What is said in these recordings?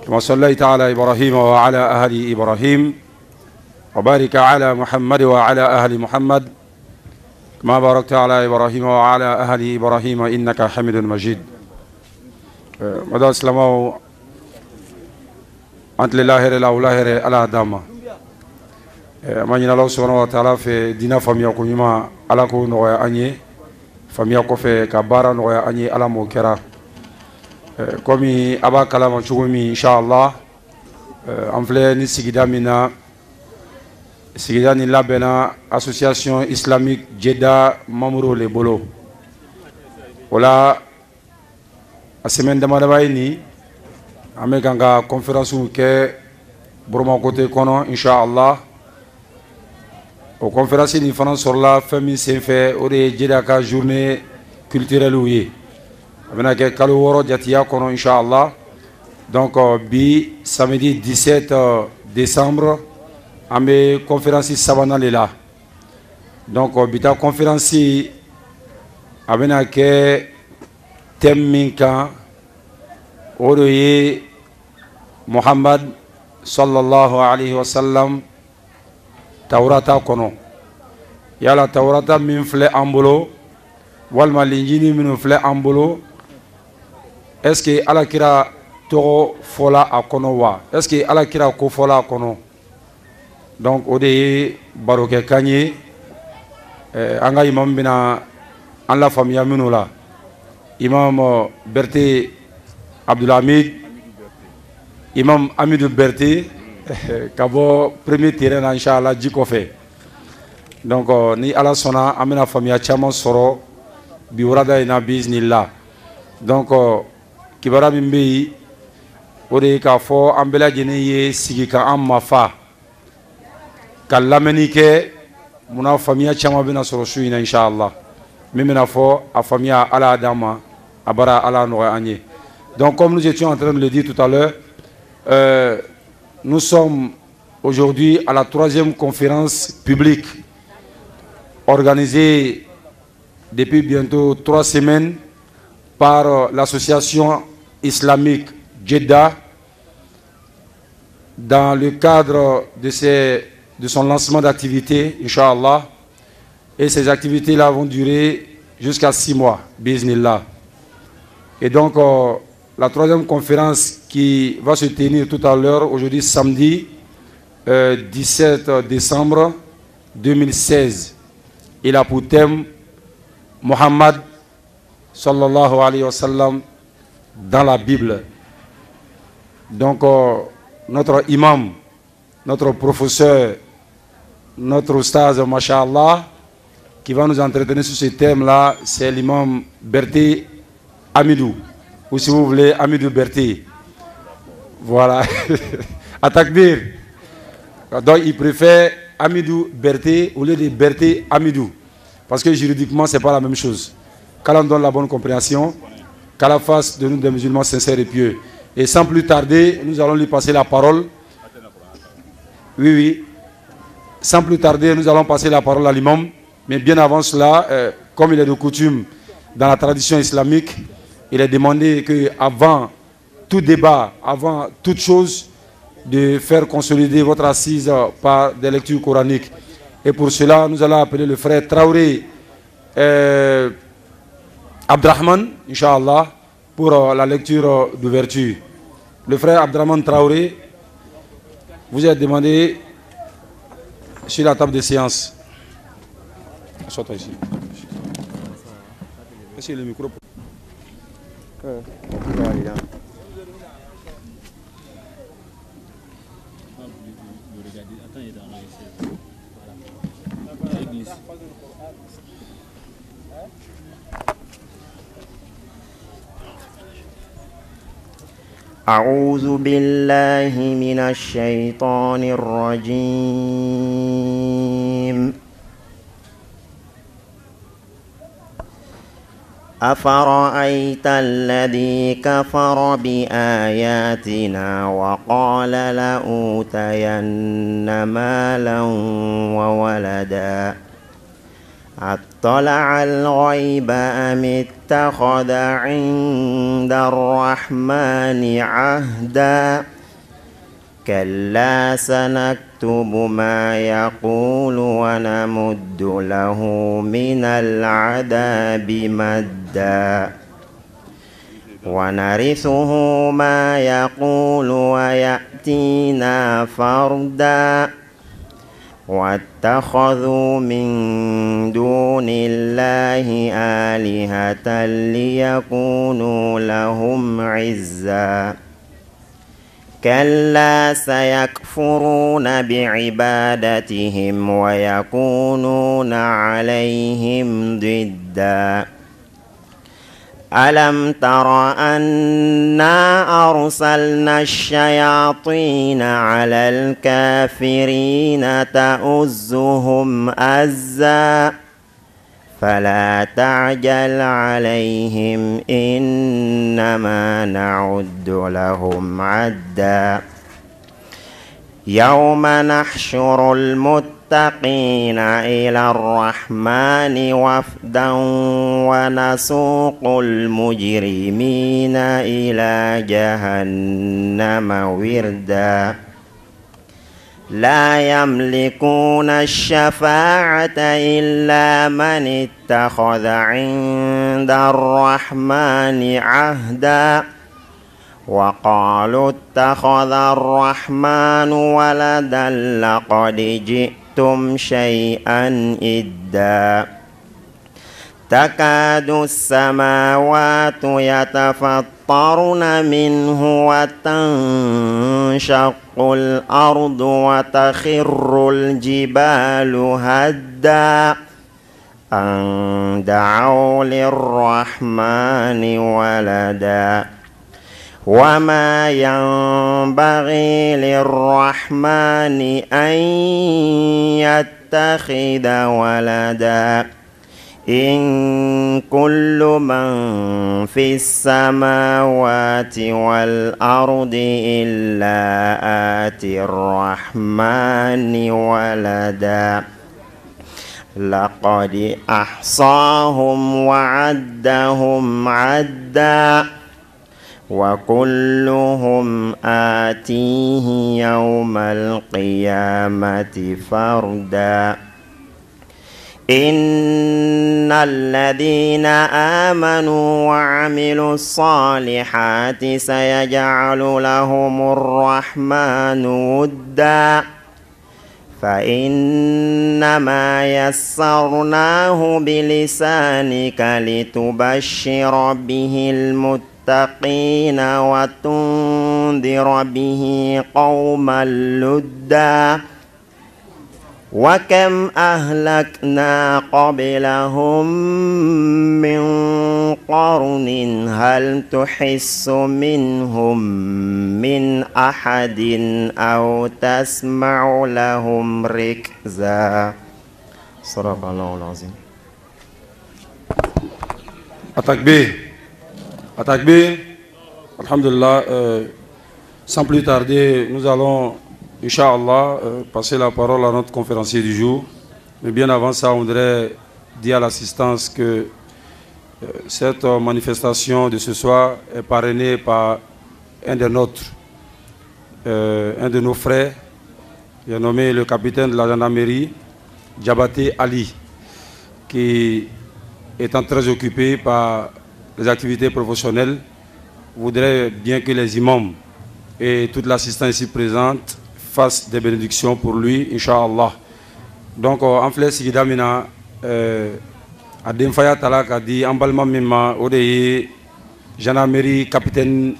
كما صليت على إبراهيم وعلى أهل إبراهيم وبارك على محمد وعلى أهل محمد كما باركت على إبراهيم وعلى أهل إبراهيم إنك حميد مجيد. مدى السلام أنت لله رلا وله على داما ما ينال الله سبحانه وتعالى في دينا فميا كويما على كون نويا أني فميا كوفي كبارا نويا أني على موكرا كومي أبا كلام شومي إن شاء الله أنفلي نسيجدا منا سيجدا نلا بنا association islamique Jeddah Mamuro le Bolo wala a semaine de ni ame kanga conférence ke burma côté kono inshallah au conférence ni fana sur la famille c'est fait au Jeddah ka journée culturelle ouye amena ke kalo woro jatiya kono inshallah donc bi samedi 17 décembre ame conférence sabana là donc bita conférence amena ke thème minka odoye Muhammad sallallahu alayhi wa sallam Taurata kono yala Taurata min fle ambolo walma linjini min fle ambolo est-ce que ala kira to fola akono wa est-ce que ala kira ko fola akono donc odoye baroke kanye anga imam bina an la famille minula imam Berté Abdulhamid imam Amidou Berté kabo premier terrain inchallah jiko fe donc ni ala sona amena famille chama soro bi urada ina biznillah donc kibara bimbi ode ka fo ambela jene ye sigika amma fa kalamenike muna famille chama bina soro suina inchallah mimena fo a famille ala adama abara ala no anye. Donc comme nous étions en train de le dire tout à l'heure, nous sommes aujourd'hui à la 3e conférence publique organisée depuis bientôt 3 semaines par l'association islamique Jeddah dans le cadre de son lancement d'activités, Inch'Allah. Et ces activités-là vont durer jusqu'à 6 mois, biznillah. Et donc, la 3e conférence qui va se tenir tout à l'heure, aujourd'hui samedi 17 décembre 2016, il a pour thème Muhammad sallallahu alayhi wa sallam dans la Bible. Donc, notre imam, notre professeur, notre ustaz, mashallah, qui va nous entretenir sur ce thème-là, c'est l'imam Berté Amidou. Ou si vous voulez, Amidou Berté. Voilà. À Takbir. Donc, il préfère Amidou Berté au lieu de Berté Amidou. Parce que juridiquement, ce n'est pas la même chose. Qu'Allah donne la bonne compréhension, qu'Allah fasse de nous des musulmans sincères et pieux. Et sans plus tarder, nous allons lui passer la parole. Oui, oui. Sans plus tarder, nous allons passer la parole à l'imam. Mais bien avant cela, comme il est de coutume dans la tradition islamique, il est demandé qu'avant tout débat, avant toute chose, de faire consolider votre assise par des lectures coraniques. Et pour cela, nous allons appeler le frère Traoré Abdrahman, Inch'Allah, pour la lecture d'ouverture. Le frère Abdrahman Traoré, vous êtes demandé sur la table de séance. Soit ici. Est-ce que le micro... أعوذ بالله من الشيطان الرجيم أفرأيت الذي كفر بآياتنا وقال لأوتين مالا وولدا أطلع الغيب أم اتخذ عند الرحمن عهدا كلا سنكتب ما يقول ونمد له من العذاب مدا ونرثه ما يقول ويأتينا فردا واتخذوا من دون الله آلهة ليكونوا لهم عزا كلا سيكفرون بعبادتهم ويكونون عليهم ضدا ألم تر أنا أرسلنا الشياطين على الكافرين تؤزهم أزا فلا تعجل عليهم إنما نعد لهم عدا يوم نحشر المتقين إلى الرحمن وفدا ونسوق المجرمين إلى جهنم وردا لا يملكون الشفاعة إلا من اتخذ عند الرحمن عهدا وقالوا اتخذ الرحمن ولدا لقد جئتم شيئا إدا تكاد السماوات يتفطرن منه وتنشق الأرض وتخر الجبال هدا أن دعوا للرحمن ولدا وما ينبغي للرحمن أن يتخذ ولدا إن كل من في السماوات والأرض إلا آتي الرحمن ولدا لقد أحصاهم وعدهم عدا وكلهم آتيه يوم القيامة فردا إن الذين آمنوا وعملوا الصالحات سيجعل لهم الرحمن ودا فإنما يسرناه بلسانك لتبشر به المتقين وتنذر به قوما لدا وكم أهلكنا قبلهم من قرن هل تحس منهم من أحد أو تسمع لهم ركزا صدق الله العظيم. Atakbir. Alhamdulillah. Sans plus tarder, nous allons Inch'Allah, passer la parole à notre conférencier du jour. Mais bien avant ça, on voudrait dire à l'assistance que cette manifestation de ce soir est parrainée par un de nos frères, il est nommé le capitaine de la gendarmerie, Djabaté Ali, qui étant très occupé par les activités professionnelles, voudrait bien que les imams et toute l'assistance ici présente fasse des bénédictions pour lui, Inch'Allah. Donc, en fait, si Damina, à Demfaya Talak dit, en balma mima, Odeye, gendarmerie, capitaine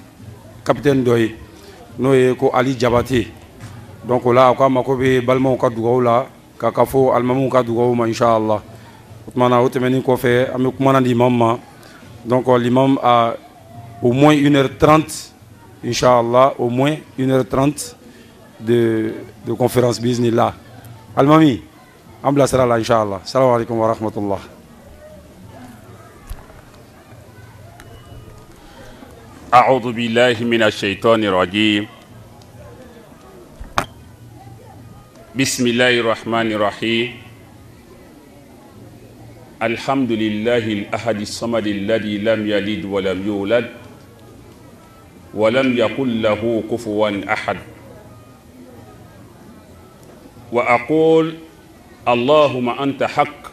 Doye, Noé, ko Ali Djabate. Donc, là, quoi, Makobe, Balma, Kadougaoula, Kakafo, Almamou, Kadougaouma, Inch'Allah. Outmana, Outemeni, Kofe, Amekoumana, l'imam. Donc, l'imam a au moins 1h30, Inch'Allah, au moins 1h30. De conférence Bismillah. Al-Mami, Amblasara la Inch'Allah. Salam alaikum wa rahmatullah. أعوذ بالله من الشيطان الرجيم بسم الله الرحمن الرحيم الحمد لله الأحد الصمد الذي لم يلد ولم يولد ولم يكن له كفوا أحد وأقول اللهم أنت حق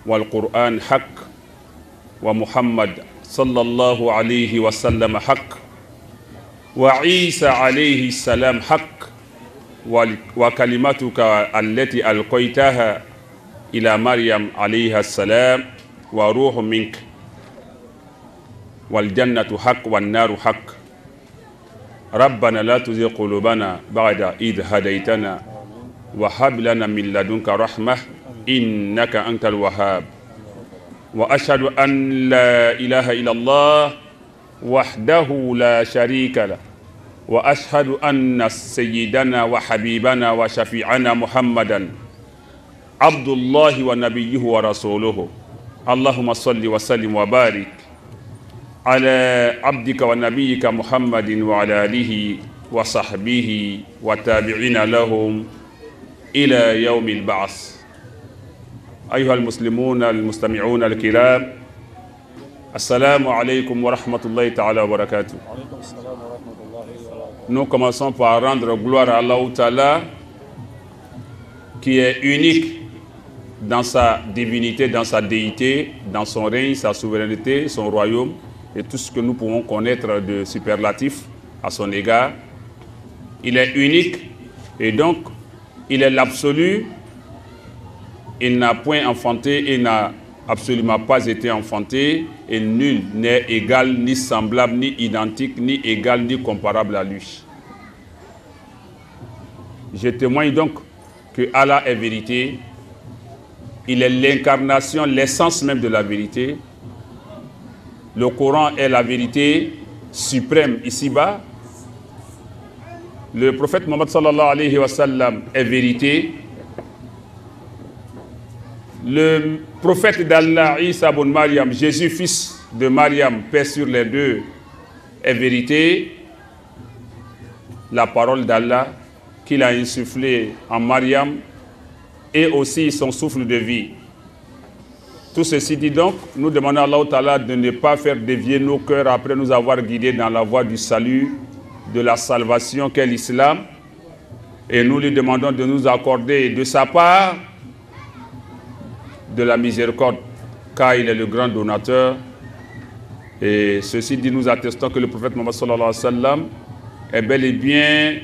والقرآن حق ومحمد صلى الله عليه وسلم حق وعيسى عليه السلام حق وكلمتك التي ألقيتها إلى مريم عليها السلام وروح منك والجنة حق والنار حق ربنا لا تزغ قلوبنا بعد إذ هديتنا وهب لنا من لدنك رحمة إنك أنت الوهاب وأشهد أن لا إله إلا الله وحده لا شريك له وأشهد أن سيدنا وحبيبنا وشفيعنا محمدا عبد الله ونبيه ورسوله اللهم صل وسلم وبارك على عبدك ونبيك محمد وعلى آله وصحبه وتابعين لهم إلى يوم البعث. أيها المسلمون المستمعون الكرام السلام عليكم ورحمة الله تعالى وبركاته. Nous commençons par rendre gloire à Allah Ta'ala qui est unique dans sa divinité, dans sa déité, dans son règne, sa souveraineté, son royaume et tout ce que nous pouvons connaître de superlatif à son égard. Il est unique et donc il est l'absolu. Il n'a point enfanté et n'a absolument pas été enfanté et nul n'est égal, ni semblable, ni identique, ni égal, ni comparable à lui. Je témoigne donc que Allah est vérité. Il est l'incarnation, l'essence même de la vérité. Le Coran est la vérité suprême ici-bas. Le prophète Mohammed sallallahu alayhi wa sallam est vérité. Le prophète d'Allah, Isa ibn Maryam, Jésus, fils de Maryam, paix sur les deux, est vérité. La parole d'Allah qu'il a insufflée en Maryam et aussi son souffle de vie. Tout ceci dit donc, nous demandons à Allah Ta'ala de ne pas faire dévier nos cœurs après nous avoir guidés dans la voie du salut, de la salvation qu'est l'islam. Et nous lui demandons de nous accorder de sa part de la miséricorde, car il est le grand donateur. Et ceci dit, nous attestons que le prophète Mohammed sallallahu alayhi wa sallam est bel et bien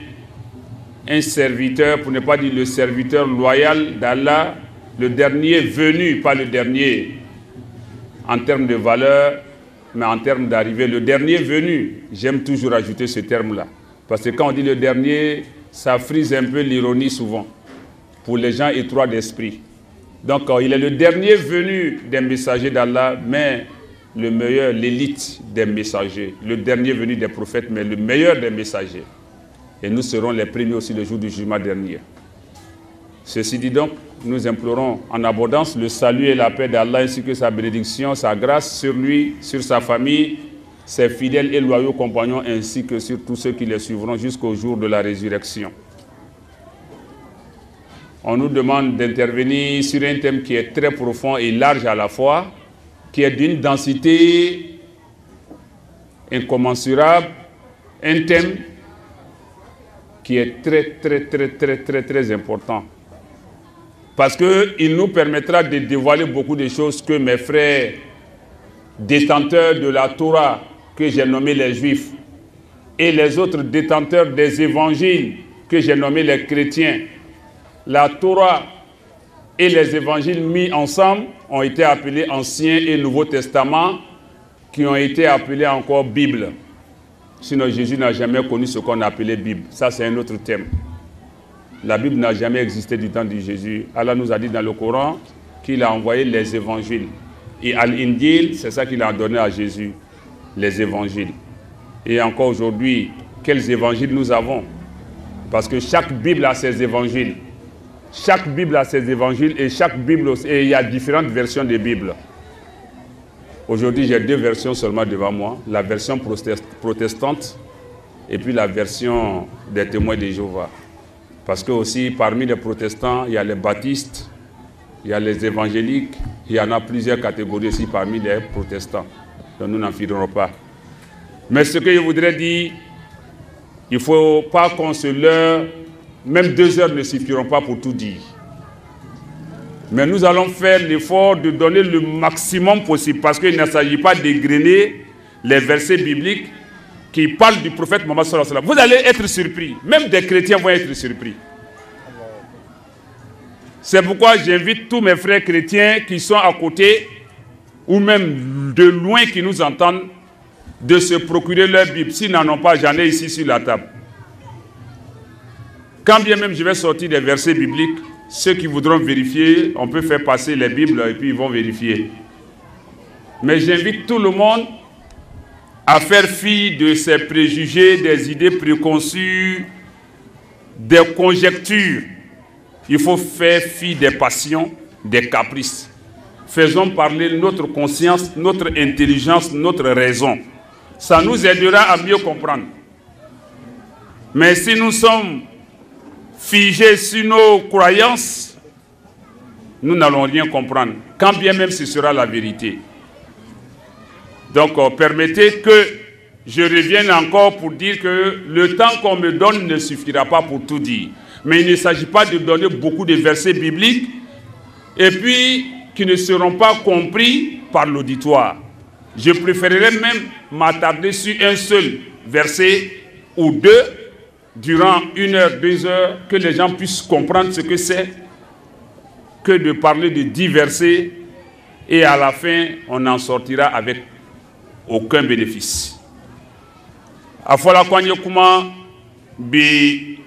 un serviteur, pour ne pas dire le serviteur loyal d'Allah, le dernier venu, pas le dernier en termes de valeur, mais en termes d'arrivée. Le dernier venu, j'aime toujours ajouter ce terme-là. Parce que quand on dit le dernier, ça frise un peu l'ironie souvent, pour les gens étroits d'esprit. Donc il est le dernier venu des messagers d'Allah, mais le meilleur, l'élite des messagers. Le dernier venu des prophètes, mais le meilleur des messagers. Et nous serons les premiers aussi le jour du jugement dernier. Ceci dit donc, nous implorons en abondance le salut et la paix d'Allah ainsi que sa bénédiction, sa grâce sur lui, sur sa famille, ses fidèles et loyaux compagnons ainsi que sur tous ceux qui les suivront jusqu'au jour de la résurrection. On nous demande d'intervenir sur un thème qui est très profond et large à la fois, qui est d'une densité incommensurable, un thème qui est très important. Parce qu'il nous permettra de dévoiler beaucoup de choses que mes frères détenteurs de la Torah, que j'ai nommé les Juifs, et les autres détenteurs des évangiles, que j'ai nommé les chrétiens, la Torah et les évangiles mis ensemble ont été appelés Ancien et Nouveau Testament, qui ont été appelés encore Bible. Sinon, Jésus n'a jamais connu ce qu'on appelait Bible. Ça, c'est un autre thème. La Bible n'a jamais existé du temps de Jésus. Allah nous a dit dans le Coran qu'il a envoyé les évangiles. Et Al-Injil, c'est ça qu'il a donné à Jésus, les évangiles. Et encore aujourd'hui, quels évangiles nous avons? Parce que chaque Bible a ses évangiles. Chaque Bible a ses évangiles et chaque Bible aussi, et il y a différentes versions des Bibles. Aujourd'hui, j'ai deux versions seulement devant moi. La version protestante et puis la version des témoins de Jéhovah. Parce que aussi, parmi les protestants, il y a les baptistes, il y a les évangéliques, il y en a plusieurs catégories aussi parmi les protestants. Donc nous n'en firons pas. Mais ce que je voudrais dire, il ne faut pas qu'on se leurre même 2 heures ne suffiront pas pour tout dire. Mais nous allons faire l'effort de donner le maximum possible parce qu'il ne s'agit pas d'égrener les versets bibliques qui parlent du prophète Mohammed sallallahu alayhi wa sallam. Vous allez être surpris, même des chrétiens vont être surpris. C'est pourquoi j'invite tous mes frères chrétiens qui sont à côté ou même de loin qui nous entendent de se procurer leur Bible. S'ils n'en ont pas, j'en ai ici sur la table. Quand bien même je vais sortir des versets bibliques, ceux qui voudront vérifier, on peut faire passer les Bibles et puis ils vont vérifier. Mais j'invite tout le monde à faire fi de ces préjugés, des idées préconçues, des conjectures. Il faut faire fi des passions, des caprices. Faisons parler notre conscience, notre intelligence, notre raison. Ça nous aidera à mieux comprendre. Mais si nous sommes figés sur nos croyances, nous n'allons rien comprendre, quand bien même ce sera la vérité. Donc, permettez que je revienne encore pour dire que le temps qu'on me donne ne suffira pas pour tout dire. Mais il ne s'agit pas de donner beaucoup de versets bibliques et puis qui ne seront pas compris par l'auditoire. Je préférerais même m'attarder sur un seul verset ou deux durant 1 heure, 2 heures, que les gens puissent comprendre ce que c'est, que de parler de 10 versets et à la fin, on n'en sortira avec aucun bénéfice. Afola kwanye kuma bi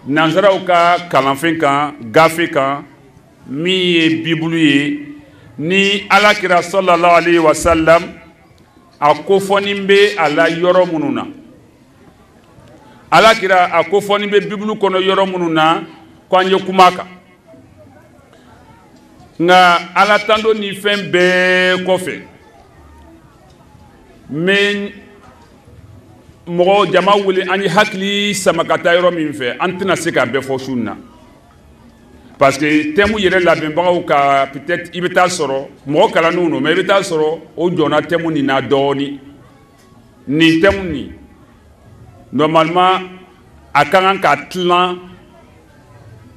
nanzara uka kalanfen kan gafe kan mi ye bibulu ye ni alakira sallallahu alayhi wa sallam a kofɔni bɛ a la yɔrɔ minnu na alakira a kofɔni bɛ bibulu kɔnɔ yɔrɔ minnu na k'an ye kuma kan nka ala tando ni fɛn bɛɛ kɔfɛ mais mɔgɔ jama wele an ye hakili sama ka taa yɔrɔ min fɛ an tɛna se ka bɛɛ fɔ su na parce que thème yɛrɛ labɛnbagaw ka peut-être i bɛ taa sɔrɔ mɔgɔ kalannenw don mais i bɛ taa sɔrɔ o jɔnna thème nin na dɔɔni nin thème nin normalement a ka kan ka tilan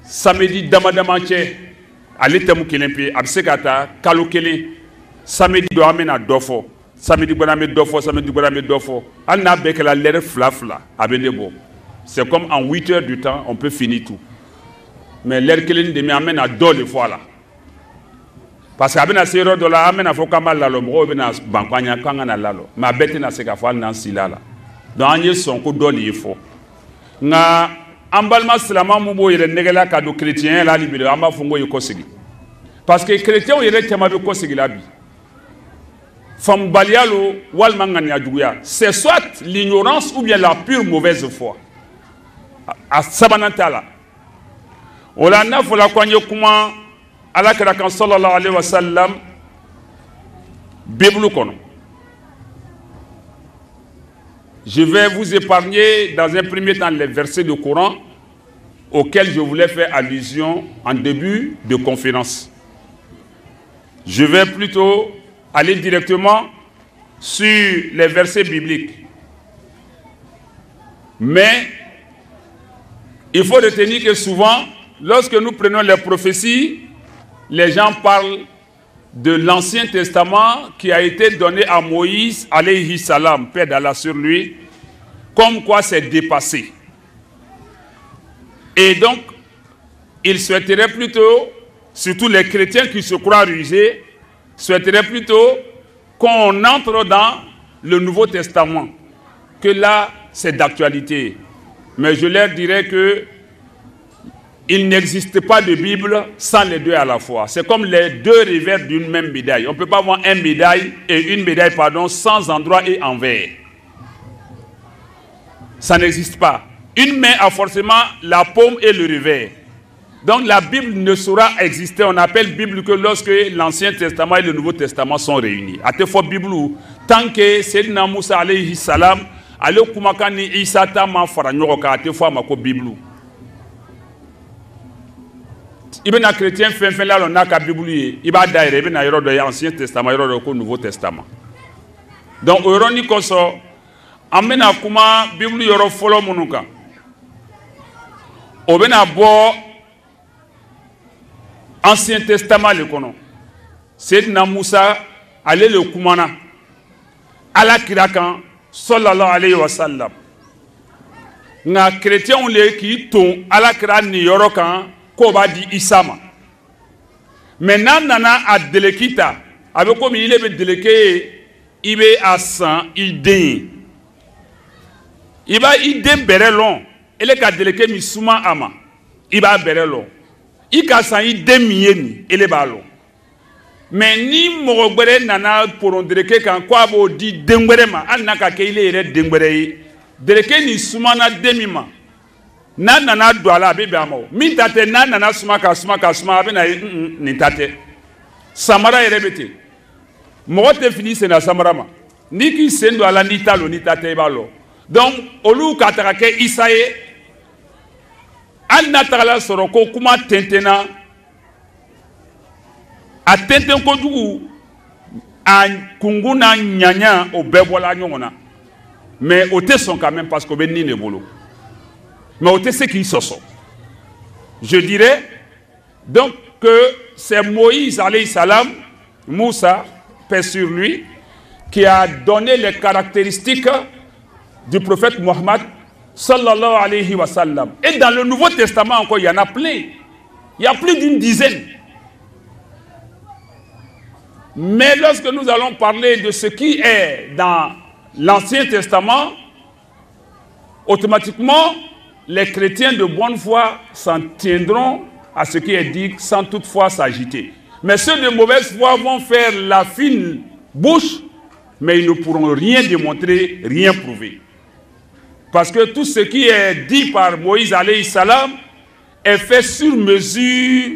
samedi dama dama cɛ ale thème kelen pe a bɛ se ka taa kalo kelen samedi dɔ an bɛna dɔ fɔ samedi gbana bɛ dɔ fɔ samedi gbana bɛ dɔ fɔ hali n'a bɛɛ kɛra l'heure fila fila a bɛ ne bɔ c'est comme en 8 heures du temps on peut finir tout mais l'heure kelen demi an bɛna dɔ de fɔ a la parce que a bɛna se yɔrɔ dɔ la an bɛna fɔ k'an b'a lalɔ mɔgɔw bɛna ban k'an ɲa k'an kana lalɔ mais a bɛɛ tɛna se ka fɔ hali n'an sila la donc an ye sɔn ko dɔ de ye fɔ nka an balima silamɛ mun b'o yɛrɛ nɛgɛla ka don chrétien la hali bi an b'a fɔ ko ye kɔsegi parce que chrétiens yɛrɛ caman bɛ kɔsegi la bi famubaliya lo walima ŋaniya juguya c'est soit l'ignorance ou bien la pure mauvaise foi a sabanan t'a la o la n'a fɔla ko an ye kuma alakira kan sallallahu alayhi wa sallam Bible kɔnɔ je vais vous épargner dans un premier temps les versets du Coran auxquels je voulais faire allusion en début de conférence. Je vais plutôt aller directement sur les versets bibliques. Mais il faut retenir que souvent, lorsque nous prenons les prophéties, les gens parlent de l'Ancien Testament qui a été donné à Moïse, alayhi salam, paix d'Allah sur lui, comme quoi c'est dépassé. Et donc, ils souhaiteraient plutôt, surtout les chrétiens qui se croient rusés, souhaiteraient plutôt qu'on entre dans le Nouveau Testament, que là, c'est d'actualité. Mais je leur dirais que il n'existe pas de Bible sans les deux à la fois. C'est comme les deux revers d'une même médaille. On ne peut pas avoir une médaille sans endroit et envers. Ça n'existe pas. Une main a forcément la paume et le revers. Donc la Bible ne saura exister. On appelle Bible que lorsque l'Ancien Testament et le Nouveau Testament sont réunis. A te fo Bible tant que Sayyidina Moussa alayhi salam ale kumaka ni Isa ta ma fara ɲɔgɔn kan a te fo a ma ko Bible. I bɛna chrétien fɛn fɛn la n'a ka Bible ye i b'a dayɛlɛ i bɛna yɔrɔ dɔ ye Ancien Testament yɔrɔ dɔ ko Nouveau Testament. Donc o yɔrɔnin kosɔn an bɛna kuma Bible yɔrɔ fɔlɔ minnu kan. o bena bɔ Ancien Testament le kɔnɔ. Seydina Musa ale le kumana Ala kira kan sallallahu alayhi wa sallam. Nga chrétiens le ki ton Ala kira ni yɔrɔ kan ko b'a di Isa ma. Mais nan nana a delekita a bɛ komi ile bɛ deleke i bɛ a san i den. I b'a i den bɛrɛ lɔn ele ka deleke min suma a ma i b'a bɛrɛ lɔn. I ka san i den min ye nin ele b'a lɔn. Mais ni mɔgɔ gbɛrɛ nana porondeleke kan ko a b'o di den gbɛrɛ ma hali n'a ka kɛ ile yɛrɛ den gbɛrɛ ye deleke nin sumana den min ma n'a nana don a la a bɛ bɛn a ma o min ta tɛ n'a nana suma ka suma ka suma a bɛ na ye nin ta tɛ samara yɛrɛ bɛ ten mɔgɔ tɛ fini senna samara ma n'i k'i sen don a la n'i ta lo n'i ta tɛ i b'a lɔ donc olu ka taga kɛ Isa ye hali n'a tagala sɔrɔ ko kuma tɛntɛnna a tɛntɛn kojugu a kungun n'a ɲaɲa o bɛɛ bɔla ɲɔgɔn na mais o tɛ sɔn quand même parce que o bɛ nin de bolo mais o tɛ se k'i sɔsɔ je dirais donc que c'est Moïse alayhi salam Moussa paix sur lui qui a donné les caractéristiques du prophète Mohammed sallallahu alayhi wa sallam. Et dans le Nouveau Testament encore, il y en a plein. Il y a plus d'une dizaine. Mais lorsque nous allons parler de ce qui est dans l'Ancien Testament, automatiquement, les chrétiens de bonne foi s'en tiendront à ce qui est dit sans toutefois s'agiter. Mais ceux de mauvaise foi vont faire la fine bouche, mais ils ne pourront rien démontrer, rien prouver. Parce que tout ce qui est dit par Moïse alayhi salam est fait sur mesure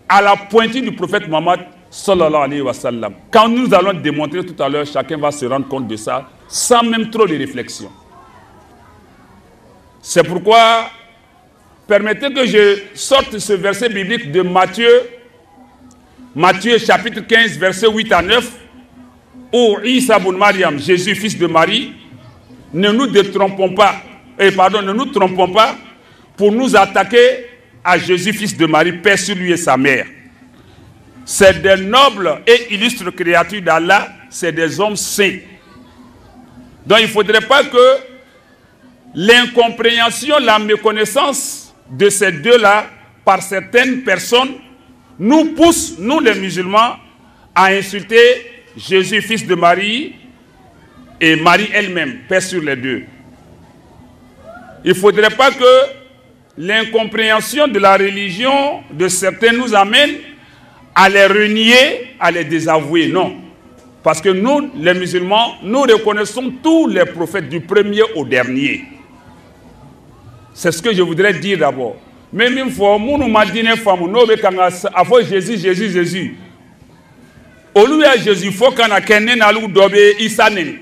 à la pointure du prophète Mohammed sallallahu alayhi wa sallam. Quand nous allons démontrer tout à l'heure, chacun va se rendre compte de ça sans même trop de réflexion. C'est pourquoi, permettez que je sorte ce verset biblique de Matthieu chapitre 15, versets 8 à 9, où Isa ibn Maryam, Jésus, fils de Marie, ne nous détrompons pas, ne nous trompons pas pour nous attaquer à Jésus, fils de Marie, paix sur lui et sa mère. C'est des nobles et illustres créatures d'Allah, c'est des hommes saints. Donc il ne faudrait pas que l'incompréhension, la méconnaissance de ces deux-là par certaines personnes nous pousse, nous les musulmans, à insulter Jésus, fils de Marie, et Marie elle-même, paix sur les deux. Il ne faudrait pas que l'incompréhension de la religion de certains nous amène à les renier, à les désavouer. Non. Parce que nous, les musulmans, nous reconnaissons tous les prophètes du premier au dernier. C'est ce que je voudrais dire d'abord. Même une fois, nous m'a dit une femme, nous avons Jésus, Jésus, Jésus. Au lieu de Jésus, il faut qu'on ait quelqu'un qui Isa neni.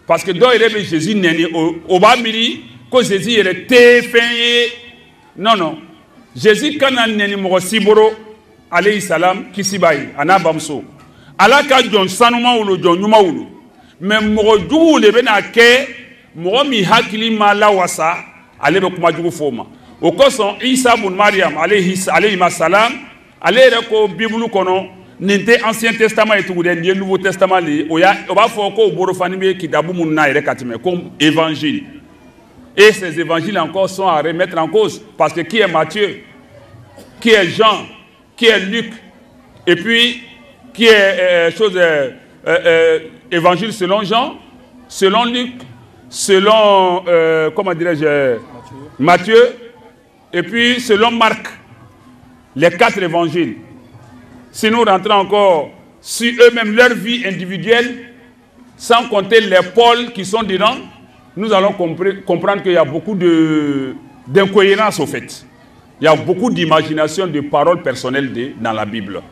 Parce que dans le Jésus neni, au Bamili, que Jésus était fait. Non, non. Jésus, quand on a neni Siboro, alayhi salam, Kisibaï, Anabamso. Allah ka John Sanuma ou le John Numa ou. Mais Morodou, le Benake, Moromi Hakili Malawasa, allez me Kumadou Foma. Au cas où Isa ibn Maryam, alayhi salam, allez reko Bible kono. N'était Ancien Testament et tout le Nouveau Testament on va faire ko borofanime qui dabu munna ere katime comme évangile. Et ces évangiles encore sont à remettre en cause parce que qui est Matthieu, qui est Jean, qui est Luc et puis qui est évangile selon Jean, selon Luc, selon comment dirais-je Matthieu et puis selon Marc. Les 4 évangiles. Si nous rentrons encore sur eux-mêmes, leur vie individuelle, sans compter les pôles qui sont dedans, nous allons comprendre qu'il y a beaucoup d'incohérences au fait. Il y a beaucoup d'imagination, de paroles personnelles dans la Bible.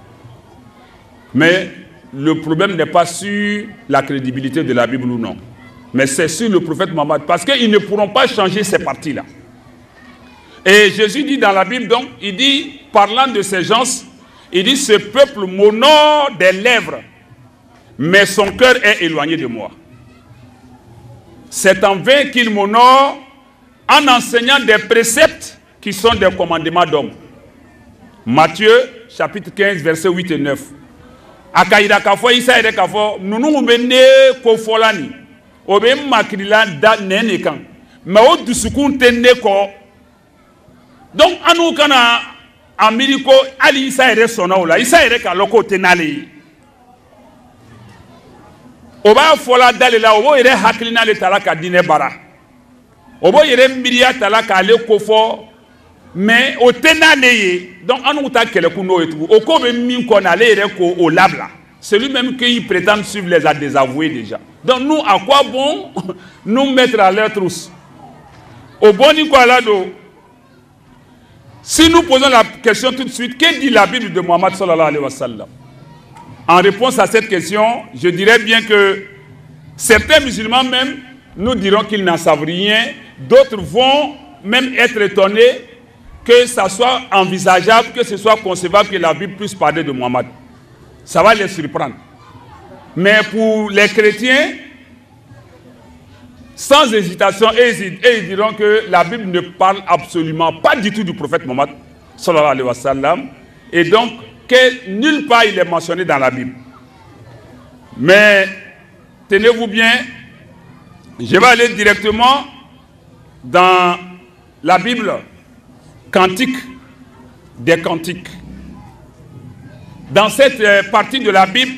Mais le problème n'est pas sur la crédibilité de la Bible ou non. Mais c'est sur le prophète Mohammed. Parce qu'ils ne pourront pas changer ces parties-là. Et Jésus dit dans la Bible, donc, il dit, parlant de ces gens, il dit, ce peuple m'honore des lèvres, mais son cœur est éloigné de moi. C'est en vain qu'il m'honore en enseignant des préceptes qui sont des commandements d'hommes. Matthieu, chapitre 15, versets 8 et 9. Akaïda kafo isa ere kafo nunu mbene ko folani obe makrila da nene kan mais o dusukun tenne ko donc anu kana ameriko ali isa ere sona ola isa ere ka loko tenale oba fola dalela obo ere haklina le talaka dine bara obo ere mbiria talaka le kofo mais au tenale donc on ta kele kuno et tout au ko be min ko na le ko au labla celui même qui prétend suivre les a désavoués déjà donc nous à quoi bon nous mettre à leur trousse au boni quoi là do si nous posons la question tout de suite que dit la Bible de Mohammed sallallahu alayhi wa sallam en réponse à cette question je dirais bien que certains musulmans même nous diront qu'ils n'en savent rien d'autres vont même être étonnés que ça soit envisageable, que ce soit concevable que la Bible puisse parler de Mohammed. Ça va les surprendre. Mais pour les chrétiens, sans hésitation, ils diront que la Bible ne parle absolument pas du tout du prophète Mohammed, sallallahu alayhi wa sallam, et donc que nulle part il est mentionné dans la Bible. Mais tenez-vous bien, je vais aller directement dans la Bible. Cantique des cantiques. Dans cette partie de la Bible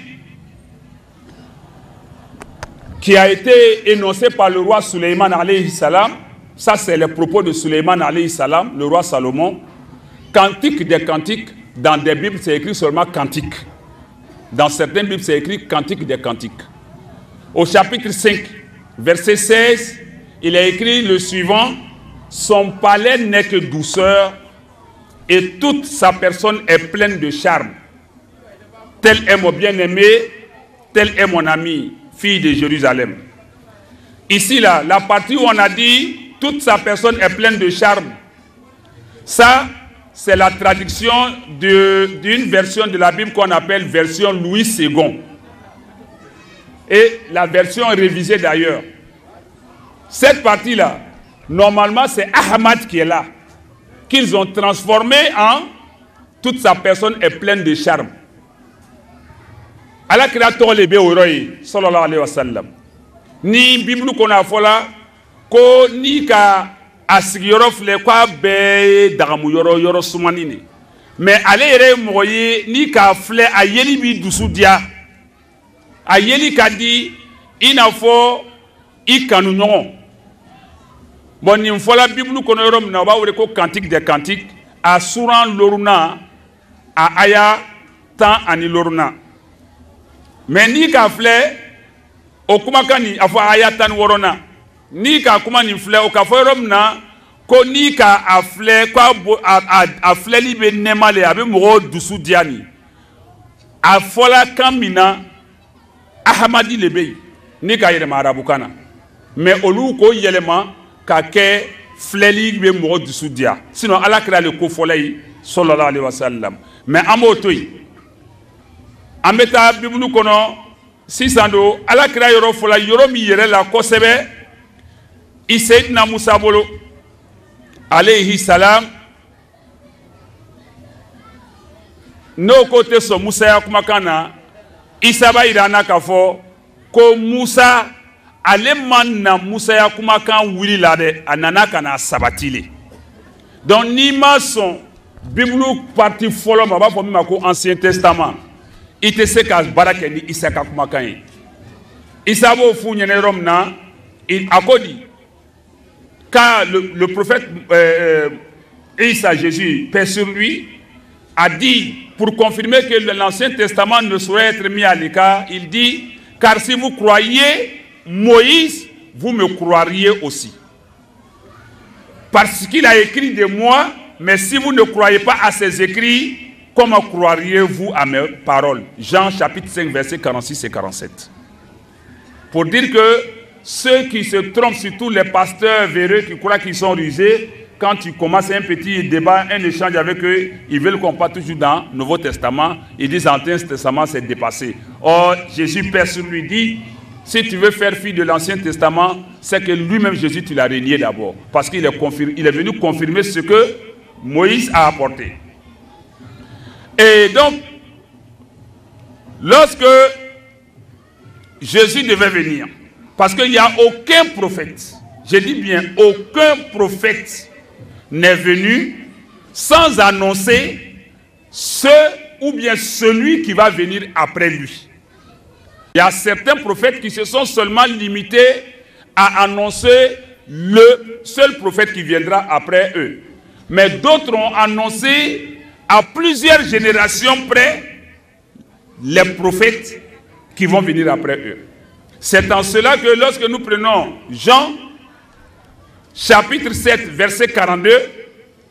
qui a été énoncée par le roi Suleiman alayhi salam, ça c'est les propos de Suleiman alayhi salam, le roi Salomon. Cantique des cantiques, dans des Bibles c'est écrit seulement cantique. Dans certaines Bibles c'est écrit cantique des cantiques. Au chapitre 5, verset 16, il est écrit le suivant. Son palais n'est que douceur et toute sa personne est pleine de charme. Tel est mon bien-aimé, tel est mon ami, fille de Jérusalem. Ici, là, la partie où on a dit toute sa personne est pleine de charme, ça, c'est la traduction d'une version de la Bible qu'on appelle version Louis II. Et la version révisée d'ailleurs. Cette partie-là, normalement, c'est Ahmad qui est là, qu'ils ont transformé en toute sa personne est pleine de charme. Allah créateur le béoroi, sallallahu alayhi wa sallam. Ni Bible qu'on a fola, ko ni ka asigiyoro fle kwa be dagamu yoro sumanini. Mais ale yere moye ni ka fle ayeli bi dusudia. Ayeli ka di inafo ikanu nyongo. Bon, il faut la Bible qu'on a eu cantique des cantiques à Souran Loruna à Aya Tan Ani Loruna. Mais ni ka flé au Kumakani à fois Aya Tan Worona ni ka Kumani flé au Kaforomna ko ni ka a flé quoi a flé libe nemale avec moro dusu diani a fola kamina Ahmadi lebe ni ka yele marabukana mais olu ko yelema kake fleli be mo du soudia sinon ala kra le ko folay sallallahu alayhi wa sallam mais amotoi ameta bibulu kono sisando ala kra yoro fola yoro mi yere la ko sebe isaidna Musa bolo alayhi salam no kote so Musa ya kuma kana isaba irana kafo ko Musa Aleman na Musa ya kuma kan wili la de anana kana sabatile. Donc ni ma son Bible parti follow ma ba fo mi mako Ancien Testament. Ite se ka barake ni Isaka kuma kan. Isabo fu nyene rom na il akodi car le prophète Isa Jésus paix sur lui a dit pour confirmer que l'Ancien Testament ne saurait être mis à l'écart, il dit car si vous croyez Moïse, vous me croiriez aussi. Parce qu'il a écrit de moi, mais si vous ne croyez pas à ses écrits, comment croiriez-vous à mes paroles? Jean chapitre 5, versets 46 et 47. Pour dire que ceux qui se trompent, surtout les pasteurs véreux qui croient qu'ils sont rusés, quand tu commences un petit débat, un échange avec eux, ils veulent qu'on parte toujours dans le Nouveau Testament. Ils disent l'Ancien Testament c'est dépassé. Or, Jésus, Père sur lui, dit si tu veux faire fi de l'Ancien Testament, c'est que lui-même, Jésus, tu l'as renié d'abord. Parce qu'il est venu confirmer ce que Moïse a apporté. Et donc, lorsque Jésus devait venir, parce qu'il n'y a aucun prophète, je dis bien aucun prophète n'est venu sans annoncer ce ou bien celui qui va venir après lui. Il y a certains prophètes qui se sont seulement limités à annoncer le seul prophète qui viendra après eux. Mais d'autres ont annoncé à plusieurs générations près les prophètes qui vont venir après eux. C'est en cela que lorsque nous prenons Jean, chapitre 7, verset 42,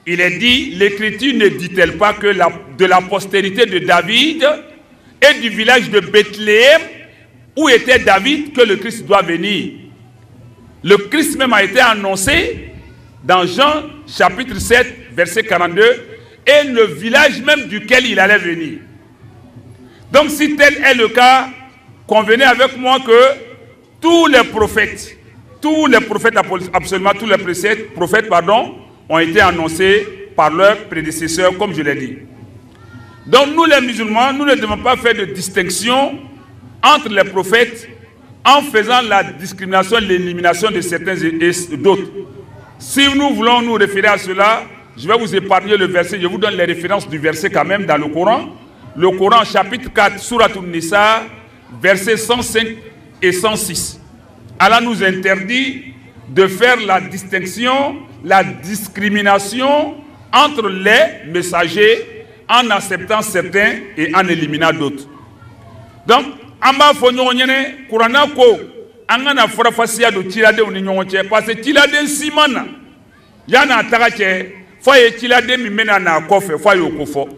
il est dit, l'Écriture ne dit-elle pas que de la postérité de David et du village de Bethléem, où était David, que le Christ doit venir. Le Christ même a été annoncé dans Jean, chapitre 7, verset 42, et le village même duquel il allait venir. Donc si tel est le cas, convenez avec moi que tous les prophètes, absolument tous les prophètes, ont été annoncés par leurs prédécesseurs, comme je l'ai dit. Donc nous les musulmans, nous ne devons pas faire de distinction entre les prophètes en faisant la discrimination, l'élimination de certains et d'autres. Si nous voulons nous référer à cela, je vais vous épargner le verset, je vous donne les références du verset quand même dans le Coran. Le Coran, chapitre 4, Surat An-Nisa, versets 105 et 106. Allah nous interdit de faire la distinction, la discrimination entre les messagers en acceptant certains et en éliminant d'autres. Donc, amba fonyo nyene Kurana ko angana fora fasia do tilade oni nyonche parce que tilade simana yana tagache foye tilade mi mena na kofe foye okofo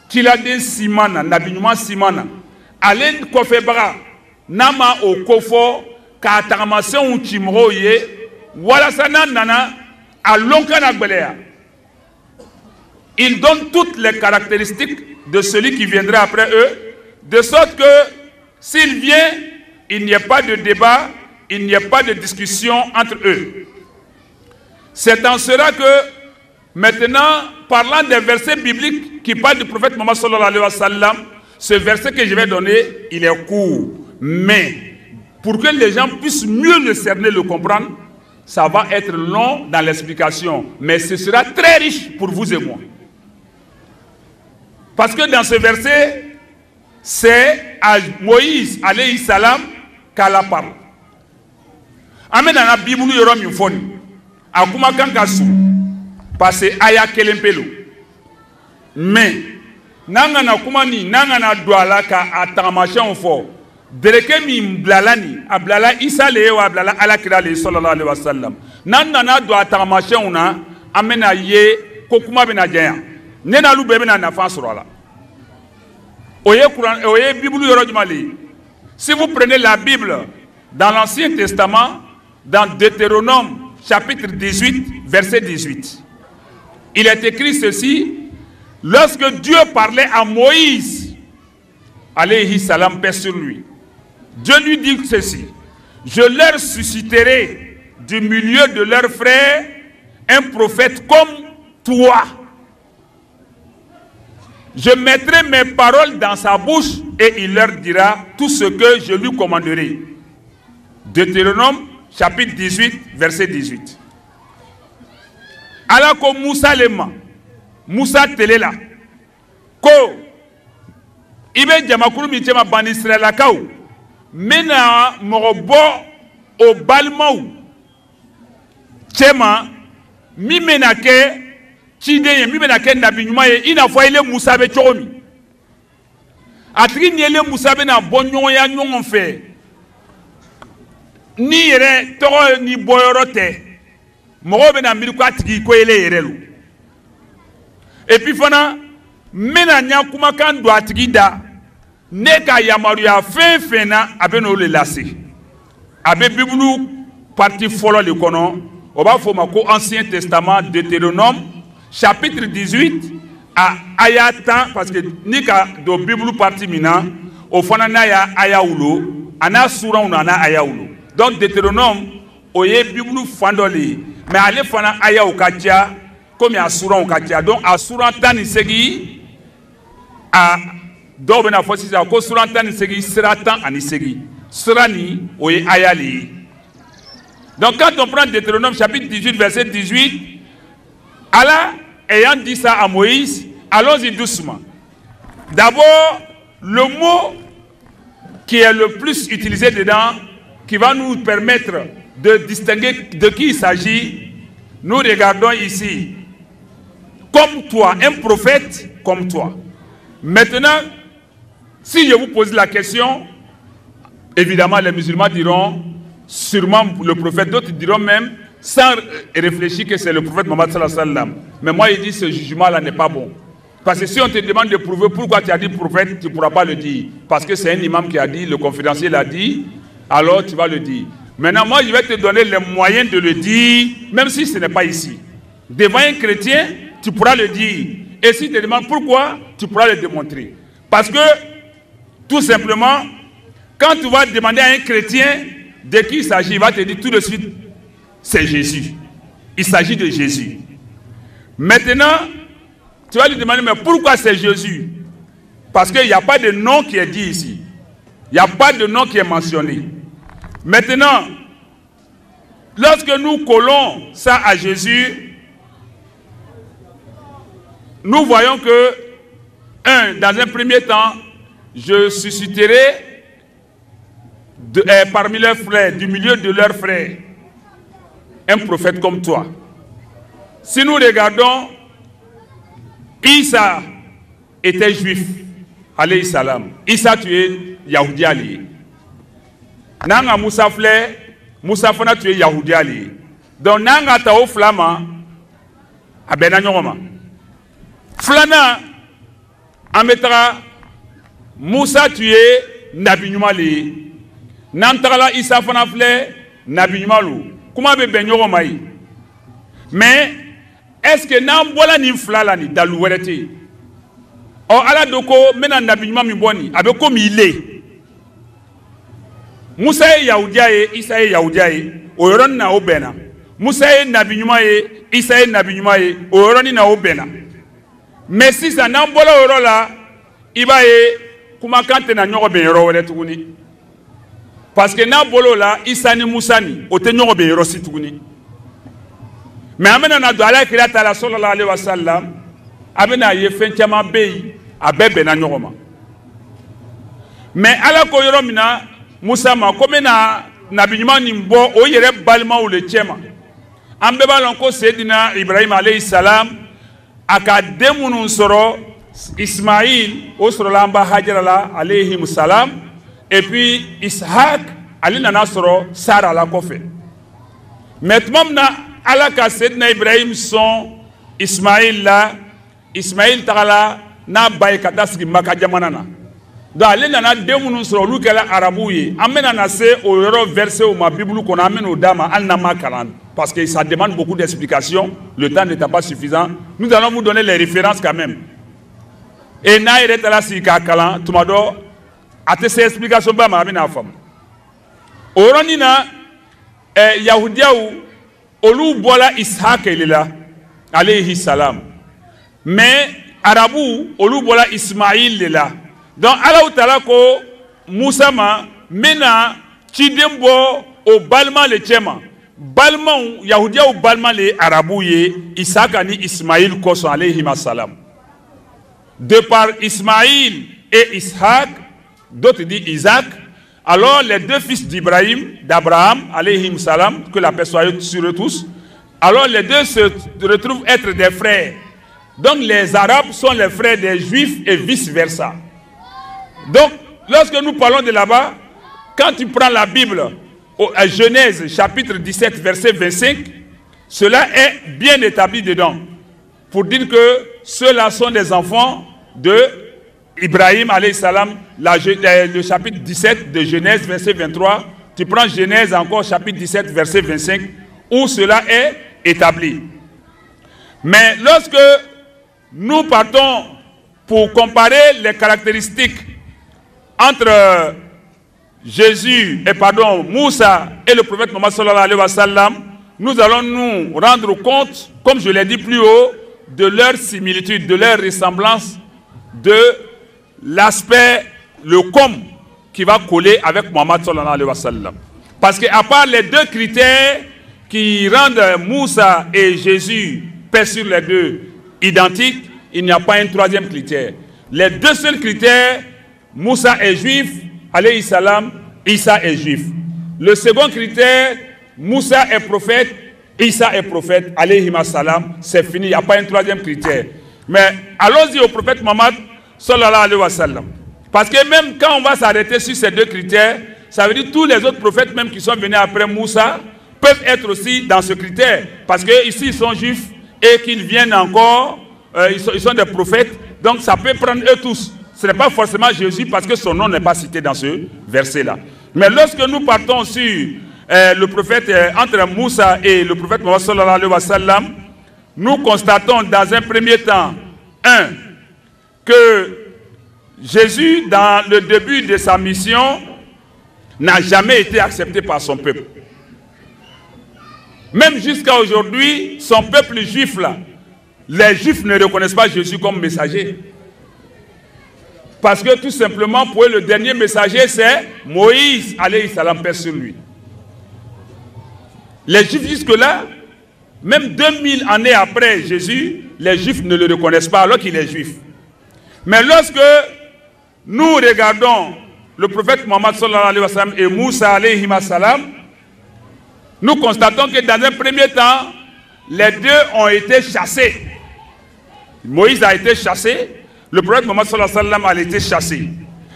tilade simana na binyuma simana alen kofe bara nama okofo ka tagamation uchimro ye wala sana nana alonka na gbelea. Il donne toutes les caractéristiques de celui qui viendra après eux, de sorte que s'il vient, il n'y a pas de débat, il n'y a pas de discussion entre eux. C'est en cela que, maintenant, parlant des versets bibliques qui parlent du prophète Mohammed sallallahu alayhi wa sallam, ce verset que je vais donner, il est court. Mais, pour que les gens puissent mieux le cerner, le comprendre, ça va être long dans l'explication. Mais ce sera très riche pour vous et moi. Parce que dans ce verset, c'est à Moïse alayhi salam qu'Allah parle. Amen dans la Bible nous yorom yufoni. Akuma kankasu. Parce que aya kelempelo. Mais nanga na kumani nanga na douala ka atamashan fo. Dereke mi mblalani ablala Isa le wa ablala alakira le sallallahu alaihi wasallam. Nanga na do atamashan una amena ye kokuma bena jaya. Nena lu bebe na nafa surala. Si vous prenez la Bible dans l'Ancien Testament, dans Deutéronome chapitre 18, verset 18, il est écrit ceci: lorsque Dieu parlait à Moïse, alayhi salam, paix sur lui, Dieu lui dit ceci: je leur susciterai du milieu de leurs frères un prophète comme toi. Je mettrai mes paroles dans sa bouche et il leur dira tout ce que je lui commanderai. Deutéronome chapitre 18, verset 18. Alors que Moussa lema, Moussa telela, ko ibe jamakuru mi chema ban Israël akaw, mena morobo o balmaw, chema mi menake Chide mi benake nabi nyuma ye ina fo ile Musa be chomi atri ni ele Musa be na bonyon ya nyon fe ni yere to ni boyorote mo be na miri ko atigi ko ele yerelu et puis fana mena nya kuma kan do atigi da ne ka yamaru ya fena abe no le lase abe bibulu parti folo le kono o ba fo mako Ancien Testament Deutéronome chapitre 18 à ayatan, parce que nika do Bible parti mina au fanana ya ayaulo ana sura una ayaulo. Donc Deutéronome oye Bible fandoli mais ale fana ayau katia comme Assuran Katia. Donc Assuran Tanisegi a Dobena Fossisa, Kosuran Tanisegi, Sratan Anisegi, Srani, Oye Ayali. Donc quand on prend Deutéronome chapitre 18, verset 18, Allah ayant dit ça à Moïse, allons-y doucement. D'abord, le mot qui est le plus utilisé dedans, qui va nous permettre de distinguer de qui il s'agit, nous regardons ici. Comme toi, un prophète comme toi. Maintenant, si je vous pose la question, évidemment les musulmans diront, sûrement le prophète, d'autres diront même, sans réfléchir que c'est le prophète Mohammed sallallahu alayhi wa sallam. Mais moi, il dit ce jugement-là n'est pas bon. Parce que si on te demande de prouver pourquoi tu as dit prophète, tu ne pourras pas le dire. Parce que c'est un imam qui a dit, le conférencier l'a dit, alors tu vas le dire. Maintenant, moi, je vais te donner les moyens de le dire, même si ce n'est pas ici. Devant un chrétien, tu pourras le dire. Et si tu te demandes pourquoi, tu pourras le démontrer. Parce que, tout simplement, quand tu vas demander à un chrétien de qui il s'agit, il va te dire tout de suite, c'est Jésus. Il s'agit de Jésus. Maintenant, tu vas lui demander, mais pourquoi c'est Jésus? Parce qu'il n'y a pas de nom qui est dit ici. Il n'y a pas de nom qui est mentionné. Maintenant, lorsque nous collons ça à Jésus, nous voyons que, dans un premier temps, je susciterai parmi leurs frères, du milieu de leurs frères, un prophète comme toi. Si nous regardons, Isa était juif, alayhi salam. Isa tu es Yahoudi ali. Nanga Moussa Flé, Moussa Fana tu es Yahoudi ali. Donc nanga tao flama, abena nyoma. Flana, ametra, Moussa tu es Nabi Nyumali. Nantala Isa Fana Flé, Nabi Nyumalu. Comment be benyoma yi? Mais est-ce que nous voilà ni flala ni dalouerete? Or ala doko mena nabinyuma mi boni abe comme il est. Musa e Yahudia e Isa e Yahudia e oyoron na obena. Musa e nabinyuma e Isa e nabinyuma e oyoron na obena. Mais si ça n'a bola orola iba e kuma kante na nyoko be yoro wele tuguni. Parce que na bolo la Isa ni Musa ni ote nyoko be yoro si tuguni. Mais amena na do ala kirata la sallallahu alayhi wa sallam amena ye fenchama bey abebe na nyoma. Mais ala ko yoro mina Musa ma comme na nabinyuma ni mbo o yere balma ou le chema. Ambe balon ko Seydina Ibrahim alayhi salam aka demunu soro Ismaïl o soro lamba Hajara la alayhi salam et puis Ishaq alina na soro Sarah la kofe. Maintenant na Allah ka Seydina Ibrahim son Ismaïl là, Ismaïl tagala na bay katasgi maka jamanana. Donc allez nana demunu soro lu kala arabouye. Amena na se au yoro verset ou ma Bible qu'on amène au dama al nama kalan parce que ça demande beaucoup d'explications, le temps n'était pas suffisant. Nous allons vous donner les références quand même. Et na ireta la si ka kalan tumado ate ces explications ba ma amena fam. Oronina Yahudia ou Olu bola Ishaq elila alayhi salam. Mais Arabu Olu bola Ismaïl lela. Donc Allah Ta'ala ko Moussa ma mena chidembo o balma le chema. Balma Yahudia ou balma le Arabu ye Ishaq ani Ismaïl ko son alayhi salam. De par Ismaïl et Ishaq, d'autres disent Isaac. Alors les deux fils d'Abraham, alayhim salam, que la paix soit sur eux tous, alors les deux se retrouvent être des frères. Donc les Arabes sont les frères des Juifs et vice-versa. Donc lorsque nous parlons de là-bas, quand tu prends la Bible, à Genèse chapitre 17 verset 25, cela est bien établi dedans. Pour dire que ceux-là sont des enfants de Ibrahim alayhi salam, le chapitre 17 de Genèse verset 23, tu prends Genèse encore chapitre 17 verset 25, où cela est établi. Mais lorsque nous partons pour comparer les caractéristiques entre Jésus et Moussa et le prophète Mohammed sallallahu alayhi wa sallam, nous allons nous rendre compte, comme je l'ai dit plus haut, de leur similitude, de leur ressemblance, de l'aspect, le com qui va coller avec Mohammed sallallahu alayhi wa sallam. Parce qu'à part les deux critères qui rendent Moussa et Jésus, paix sur les deux, identiques, il n'y a pas un troisième critère. Les deux seuls critères, Moussa est juif, alayhi salam, Isa est juif. Le second critère, Moussa est prophète, Isa est prophète, alayhi salam, c'est fini, il n'y a pas un troisième critère. Mais allons-y au prophète Mohammed sallallahu alayhi wa sallam. Parce que même quand on va s'arrêter sur ces deux critères, ça veut dire que tous les autres prophètes même qui sont venus après Moussa peuvent être aussi dans ce critère. Parce que ici ils sont juifs et qu'ils viennent encore, ils sont des prophètes, donc ça peut prendre eux tous. Ce n'est pas forcément Jésus parce que son nom n'est pas cité dans ce verset-là. Mais lorsque nous partons sur le prophète, entre Moussa et le prophète Mohammed sallallahu alayhi wa sallam, nous constatons dans un premier temps, que Jésus, dans le début de sa mission, n'a jamais été accepté par son peuple. Même jusqu'à aujourd'hui, son peuple juif là, les juifs ne reconnaissent pas Jésus comme messager. Parce que tout simplement, pour eux, le dernier messager, c'est Moïse, alayhi salam, paix sur lui. Les juifs jusque-là, même 2000 années après Jésus, les juifs ne le reconnaissent pas alors qu'il est juif. Mais lorsque nous regardons le prophète Mohammed sallallahu alayhi wa sallam et Moussa alayhi salam, nous constatons que dans un premier temps, les deux ont été chassés. Moïse a été chassé, le prophète Mohammed sallallahu alayhi wa sallam a été chassé.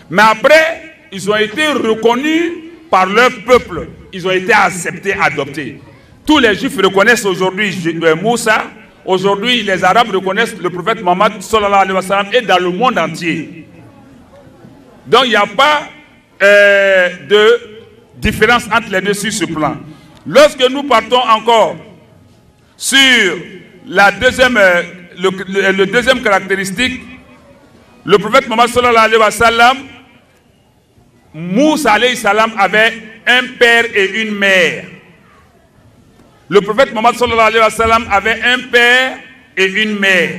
Mais après, ils ont été reconnus par leur peuple. Ils ont été acceptés, adoptés. Tous les juifs reconnaissent aujourd'hui Moussa. Aujourd'hui, les Arabes reconnaissent le prophète Mohammed sallallahu alayhi wa sallam et dans le monde entier. Donc, il n'y a pas de différence entre les deux sur ce plan. Lorsque nous partons encore sur la deuxième, le deuxième caractéristique, le prophète Mohammed sallallahu alayhi wa sallam, Moussa alayhi salam avait un père et une mère. Le prophète Mohammed sallallahu alayhi wa sallam avait un père et une mère.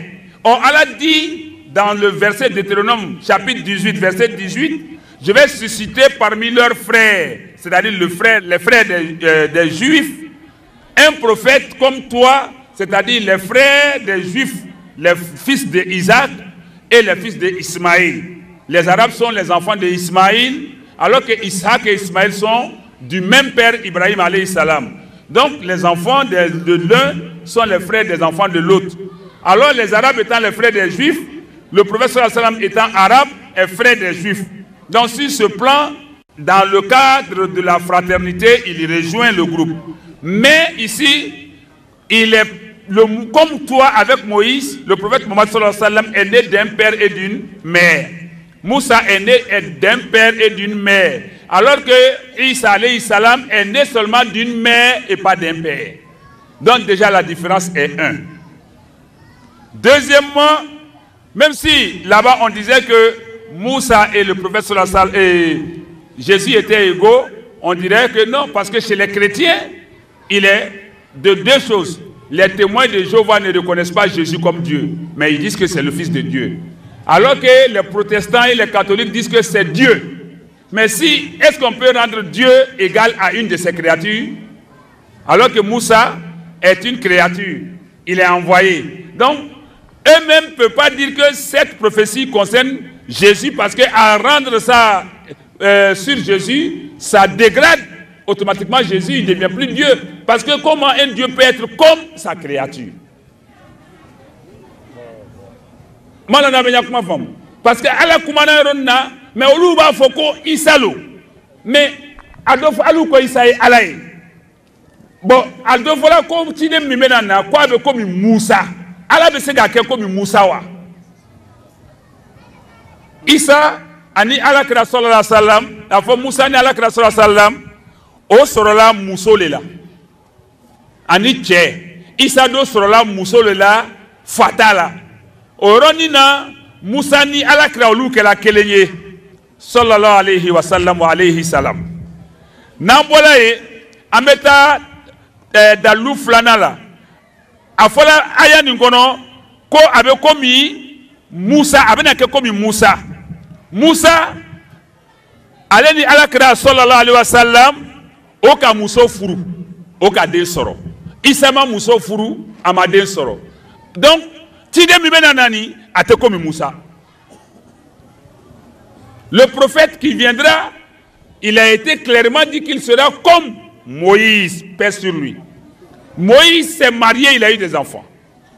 Or, Allah dit dans le verset de Deutéronome, chapitre 18, verset 18, je vais susciter parmi leurs frères, c'est-à-dire les frères des Juifs, un prophète comme toi, c'est-à-dire les frères des Juifs, les fils d'Isaac et les fils d'Ismaïl. Les Arabes sont les enfants d'Ismaïl, alors que Isaac et Ismaïl sont du même père Ibrahim alayhi salam. Donc les enfants de l'un sont les frères des enfants de l'autre. Alors les Arabes étant les frères des Juifs, le prophète sallallahu alayhi wa sallam étant arabe est frère des Juifs. Donc sur ce plan, dans le cadre de la fraternité, il rejoint le groupe. Mais ici, il est comme toi avec Moïse, le prophète Mohammed sallallahu alayhi wa sallam est né d'un père et d'une mère. Moussa est né d'un père et d'une mère. Alors que Isa alayhi salam est né seulement d'une mère et pas d'un père. Donc déjà la différence est 1. Deuxièmement, même si là-bas on disait que Moussa et le prophète sallallahu alayhi wa sallam et Jésus étaient égaux, on dirait que non, parce que chez les chrétiens, il est de deux choses. Les témoins de Jéhovah ne reconnaissent pas Jésus comme Dieu, mais ils disent que c'est le Fils de Dieu. Alors que les protestants et les catholiques disent que c'est Dieu. Mais si, est-ce qu'on peut rendre Dieu égal à une de ses créatures? Alors que Moussa est une créature, il est envoyé. Donc, eux-mêmes ne peuvent pas dire que cette prophétie concerne Jésus, parce qu'à rendre ça sur Jésus, ça dégrade automatiquement Jésus, il ne devient plus Dieu. Parce que comment un Dieu peut être comme sa créature? Parce que Allah kumana ronna mais oluba foko isalo mais adof alu ko isai alai bon adof la ko tide mimena na kwa be komi Musa ala be sega ke komi Musa wa Isa ani ala kira sallallahu alaihi wasallam afo Musa ni ala kira sallallahu alaihi wasallam o sorola musolela ani che Isa do sorola musolela fatala oronina Moussa ni ala kira olu kela kelenye sallallahu alayhi wa sallam wa alayhi salam. Nambola ye ameta dalu flana la afola aya ningono ko abe komi Musa abena ke komi Musa aleni alakira sallallahu alaihi wasallam o ka muso furu o ka den soro isama muso furu amaden soro donc tide mi bena nani ate komi Musa. Le prophète qui viendra, il a été clairement dit qu'il sera comme Moïse, paix sur lui. Moïse s'est marié, il a eu des enfants.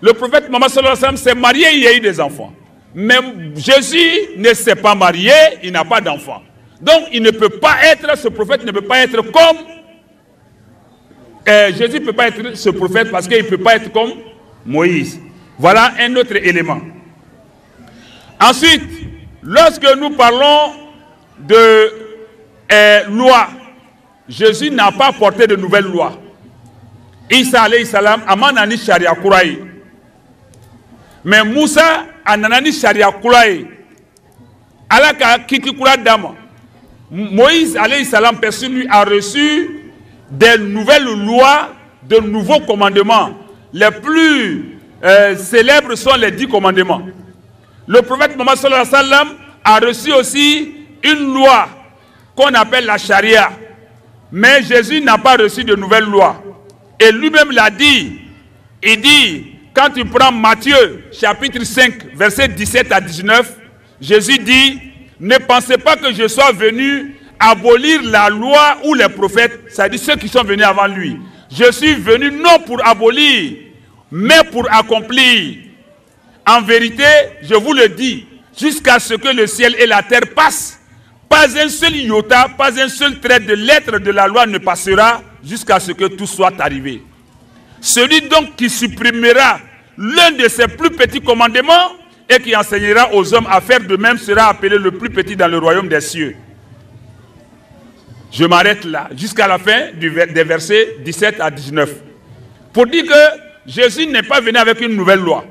Le prophète Mohammed sallallahu alayhi wa sallam s'est marié, il a eu des enfants. Mais Jésus ne s'est pas marié, il n'a pas d'enfants. Donc il ne peut pas être, ce prophète ne peut pas être comme... Jésus ne peut pas être ce prophète parce qu'il ne peut pas être comme Moïse. Voilà un autre élément. Ensuite, lorsque nous parlons de loi, Jésus n'a pas porté de nouvelles lois. Isa alayhi salam amanani sharia kuraï. Mais Moussa ananani sharia kuraï. Alaka kiki kura dama. Moïse alayhi salam personne lui a reçu des nouvelles lois, de nouveaux commandements. Les plus célèbres sont les 10 commandements. Le prophète Mohammed sallallahu alayhi wa sallam a reçu aussi une loi qu'on appelle la charia. Mais Jésus n'a pas reçu de nouvelles lois. Et lui-même l'a dit. Il dit, quand tu prends Matthieu, chapitre 5, versets 17 à 19, Jésus dit, ne pensez pas que je sois venu abolir la loi ou les prophètes, c'est-à-dire ceux qui sont venus avant lui. Je suis venu non pour abolir, mais pour accomplir. En vérité, je vous le dis, jusqu'à ce que le ciel et la terre passent, pas un seul iota, pas un seul trait de lettre de la loi ne passera jusqu'à ce que tout soit arrivé. Celui donc qui supprimera l'un de ses plus petits commandements et qui enseignera aux hommes à faire de même sera appelé le plus petit dans le royaume des cieux. Je m'arrête là, jusqu'à la fin des versets 17 à 19. Pour dire que Jésus n'est pas venu avec une nouvelle loi.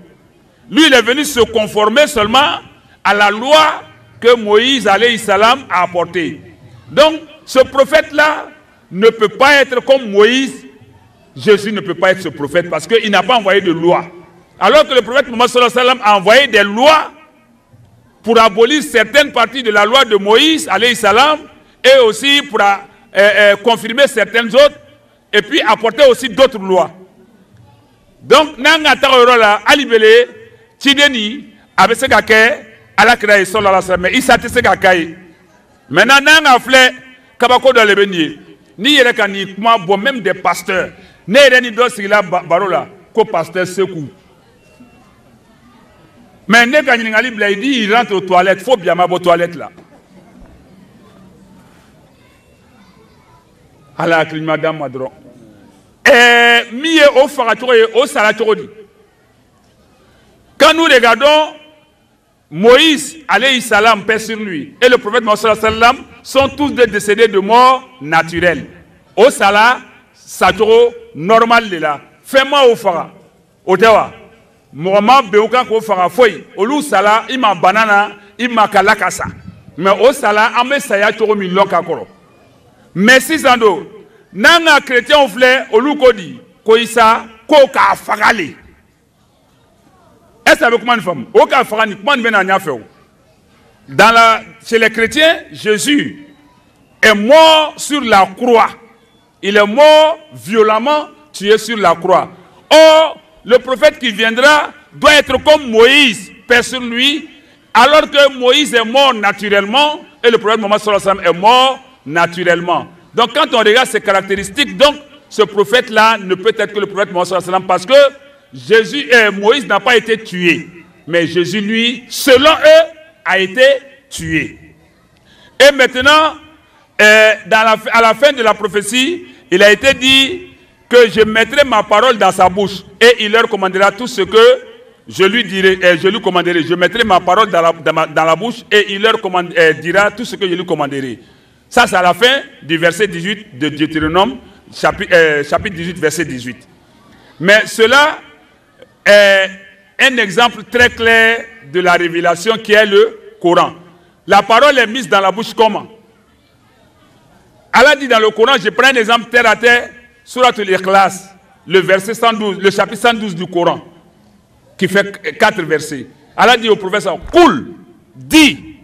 Lui, il est venu se conformer seulement à la loi que Moïse alayhi salam a apportée. Donc, ce prophète-là ne peut pas être comme Moïse. Jésus ne peut pas être ce prophète parce qu'il n'a pas envoyé de loi. Alors que le prophète Mohammed sallallahu alayhi wa sallam a envoyé des lois pour abolir certaines parties de la loi de Moïse alayhi salam et aussi pour confirmer certaines autres et puis apporter aussi d'autres lois. Donc, nanga tarola alibele tideni abese kake alakira sallallahu alayhi wa sallam isa tese kake. Maintenant nanga fle kabako dans le béni ni yere kani kuma bon même des pasteurs ne yere ni do sigila barola ko pasteur sekou. Mais ne kani ngali bla il dit il rentre aux toilettes, faut bien ma toilette là. Ala kli madame madron. Miye au faratore au salatorodi. Quand nous regardons Moïse alayhi salam, paix sur lui, et le prophète Mohammed sallallahu alayhi wa sallam sont tous deux décédés de mort naturelle. Au sala, satoro normal de là. Fais-moi au fara. Au tewa. Mohamed Beoukan ko fara foy. Olu sala ima banana ima kalakasa. Mais au sala ame saya toro mi loka koro. Merci Sando. Nanga chrétien ou flé olu kodi ko isa ko ka fagale. Est-ce que comment une femme? Au ka fagani comment ben anya fait? Chez les chrétiens, Jésus est mort sur la croix. Il est mort violemment tué sur la croix. Or, le prophète qui viendra doit être comme Moïse, paix sur lui, alors que Moïse est mort naturellement et le prophète Mohammed sallallahu alayhi wa sallam est mort naturellement. Donc quand on regarde ces caractéristiques, donc ce prophète-là ne peut être que le prophète Mohammed sallallahu alayhi wa sallam parce que Moïse n'a pas été tué. Mais Jésus, lui, selon eux, a été tué. Et maintenant, à la fin de la prophétie, il a été dit que je mettrai ma parole dans sa bouche et il leur commandera tout ce que je lui dirai, je lui commanderai. Je mettrai ma parole dans la bouche et il leur dira tout ce que je lui commanderai. Ça, c'est à la fin du verset 18 de Deutéronome, chapitre 18, verset 18. Mais cela est un exemple très clair de la révélation qui est le Coran. La parole est mise dans la bouche comment? Allah dit dans le Coran, je prends un exemple terre à terre, Surat al-Ikhlas. le verset 112, le chapitre 112 du Coran, qui fait 4 versets. Allah dit au prophète, Qul, dis,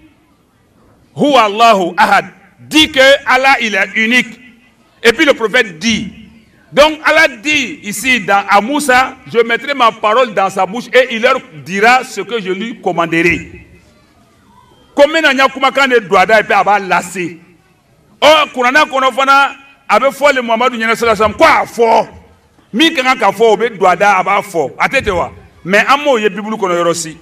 Huwa Allahu Ahad, dis que Allah il est unique. Et puis le prophète dit, donc Allah dit ici à Moussa, je mettrai ma parole dans sa bouche et il leur dira ce que je lui commanderai. Combien d'années kumakan de douada et puis aba lassé. Oh, Kurana konofana abe fo le Muhammadu nyana sallallahu alaihi wasallam quoi fo. Mi kanga ka fo obe douada aba fo. Atetewa. Mais amo ye bibulu kono yorosi.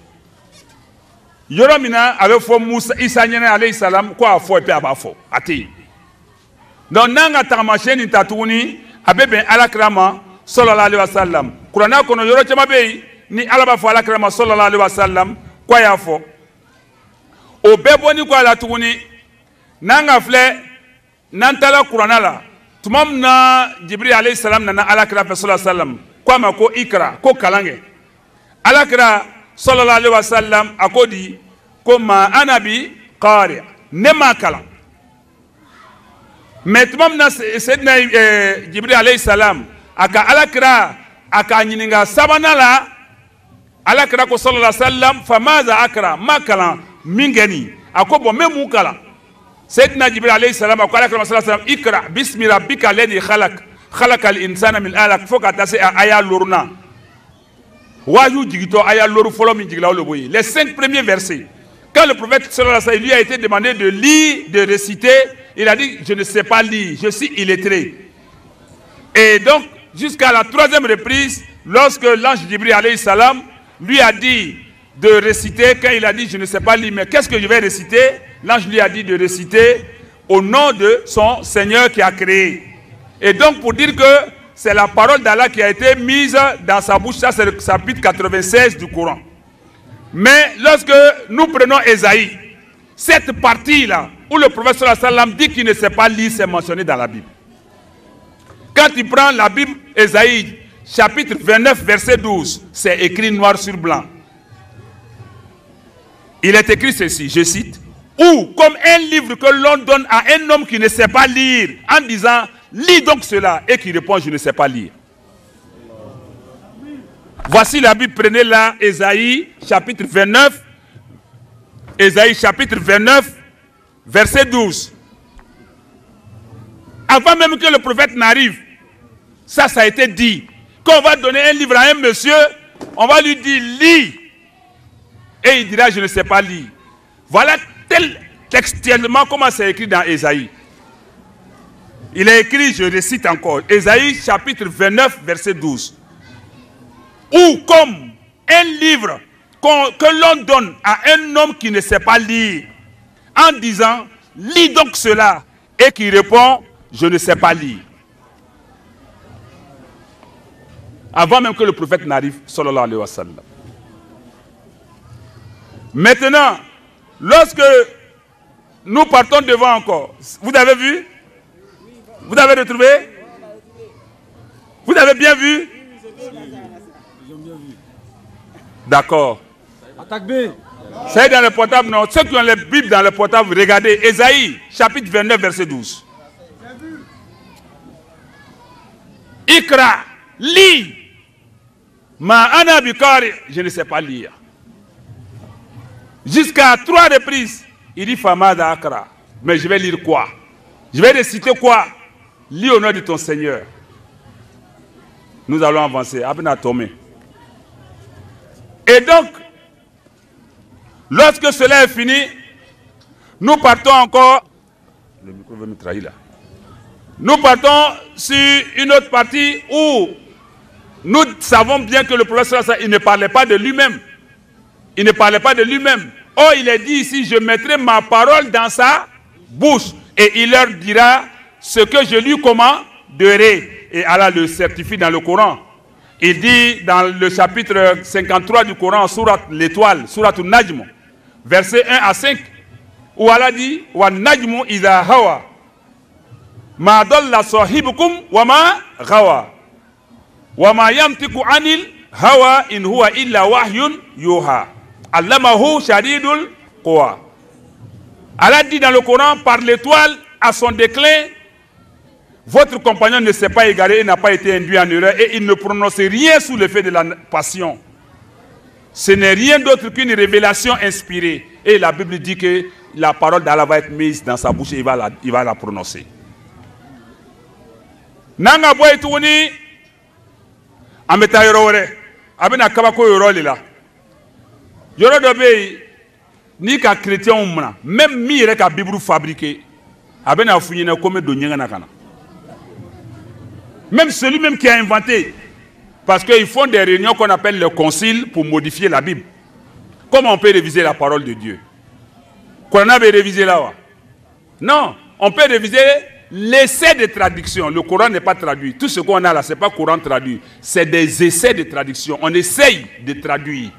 Yoromina abe fo Musa Isa nyana alayhi salam quoi fo et puis aba fo. Ate. Donc nanga tamasheni tatuni abe ben alakrama sallallahu alaihi wasallam. Kurana kono yoro chama be ni alaba fo alakrama sallallahu alaihi wasallam quoi ya fo. O beboni kwa la tuguni nanga fle nantala Qur'ana la tumam na Jibril alayhi salam na alakira sallallahu alayhi wasallam kwa mako ikra ko kalange alakira sallallahu alayhi wasallam akodi ko ma anabi qari nema kala mais tumam na sayyidina Jibril alayhi salam aka alakira aka nyininga sabana la alakira ko sallallahu alayhi wasallam famaza akra makala mingeni akobo memu kala sayyidina Jibril alayhi salam akala kala sallallahu alayhi wasallam ikra bismi rabbika alladhi khalaqal insana min alaq foka tase aya loruna waju jigito aya loru folo min jigla le boyi les 5 premiers versets quand le prophète sallallahu alayhi wasallam lui a été demandé de lire de réciter il a dit je ne sais pas lire je suis illettré et donc jusqu'à la 3e reprise lorsque l'ange Jibril alayhi salam lui a dit de réciter, quand il a dit je ne sais pas lire, mais qu'est-ce que je vais réciter? L'ange lui a dit de réciter au nom de son Seigneur qui a créé. Et donc pour dire que c'est la parole d'Allah qui a été mise dans sa bouche, ça c'est le chapitre 96 du Coran. Mais lorsque nous prenons Ésaïe, cette partie-là, où le prophète sallallahu alayhi wa sallam dit qu'il ne sait pas lire, c'est mentionné dans la Bible. Quand il prend la Bible, Ésaïe, chapitre 29, verset 12, c'est écrit noir sur blanc. Il est écrit ceci, je cite, ou comme un livre que l'on donne à un homme qui ne sait pas lire, en disant, lis donc cela, et qui répond, je ne sais pas lire. Voici la Bible, prenez-la, Ésaïe, chapitre 29, Ésaïe, chapitre 29, verset 12. Avant même que le prophète n'arrive, ça a été dit, qu'on va donner un livre à un monsieur, on va lui dire, lis. Et il dira, je ne sais pas lire. Voilà tel textuellement comment c'est écrit dans Ésaïe. Il est écrit, je récite encore, Ésaïe chapitre 29, verset 12. Ou comme un livre que l'on donne à un homme qui ne sait pas lire, en disant, lis donc cela, et qui répond, je ne sais pas lire. Avant même que le prophète n'arrive, sallallahu alayhi wa sallam. Maintenant, lorsque nous partons devant encore, vous avez vu? Vous avez retrouvé? Vous avez bien vu? D'accord. C'est dans le portable, non? Ceux qui ont les Bibles dans le portable, regardez. Ésaïe, chapitre 29, verset 12. Ikra, lis. Ma ana bikari, je ne sais pas lire. Jusqu'à 3 reprises, il dit Famada Akra. Mais je vais lire quoi? Je vais réciter quoi? Lis au nom de ton Seigneur. Nous allons avancer. Et donc, lorsque cela est fini, nous partons encore. Le micro veut me trahir là. Nous partons sur une autre partie où nous savons bien que le prophète il ne parlait pas de lui-même. Il ne parlait pas de lui-même. Oh, il est dit ici, je mettrai ma parole dans sa bouche. Et il leur dira ce que je lui commanderai. Et Allah le certifie dans le Coran. Il dit dans le chapitre 53 du Coran, surat l'étoile, surat al-Najm, verset 1 à 5, où Allah dit, wa najmu idha hawa, ma dalla sahibukum wa ma ghawa, wa ma yamtiku anil hawa in huwa illa wahyun yuha. Allamahu shadidul quwa. Allah dit dans le Coran, par l'étoile à son déclin, votre compagnon ne s'est pas égaré et n'a pas été induit en erreur et il ne prononce rien sous l'effet de la passion. Ce n'est rien d'autre qu'une révélation inspirée. Et la Bible dit que la parole d'Allah va être mise dans sa bouche et il va la prononcer. Nanga boy touni ameta yorore abena kabako yorole la. Yoro dobe ni ka chrétien umna même mi yere ka Bible fabriqué abena funyina comme do nyanga nakana. Même celui-même qui a inventé, parce qu'ils font des réunions qu'on appelle le concile pour modifier la Bible. Comment on peut réviser la parole de Dieu? Qu'on avait révisé là? Non, on peut réviser l'essai de traduction. Le Coran n'est pas traduit. Tout ce qu'on a là, ce n'est pas Coran traduit. C'est des essais de traduction. On essaye de traduire.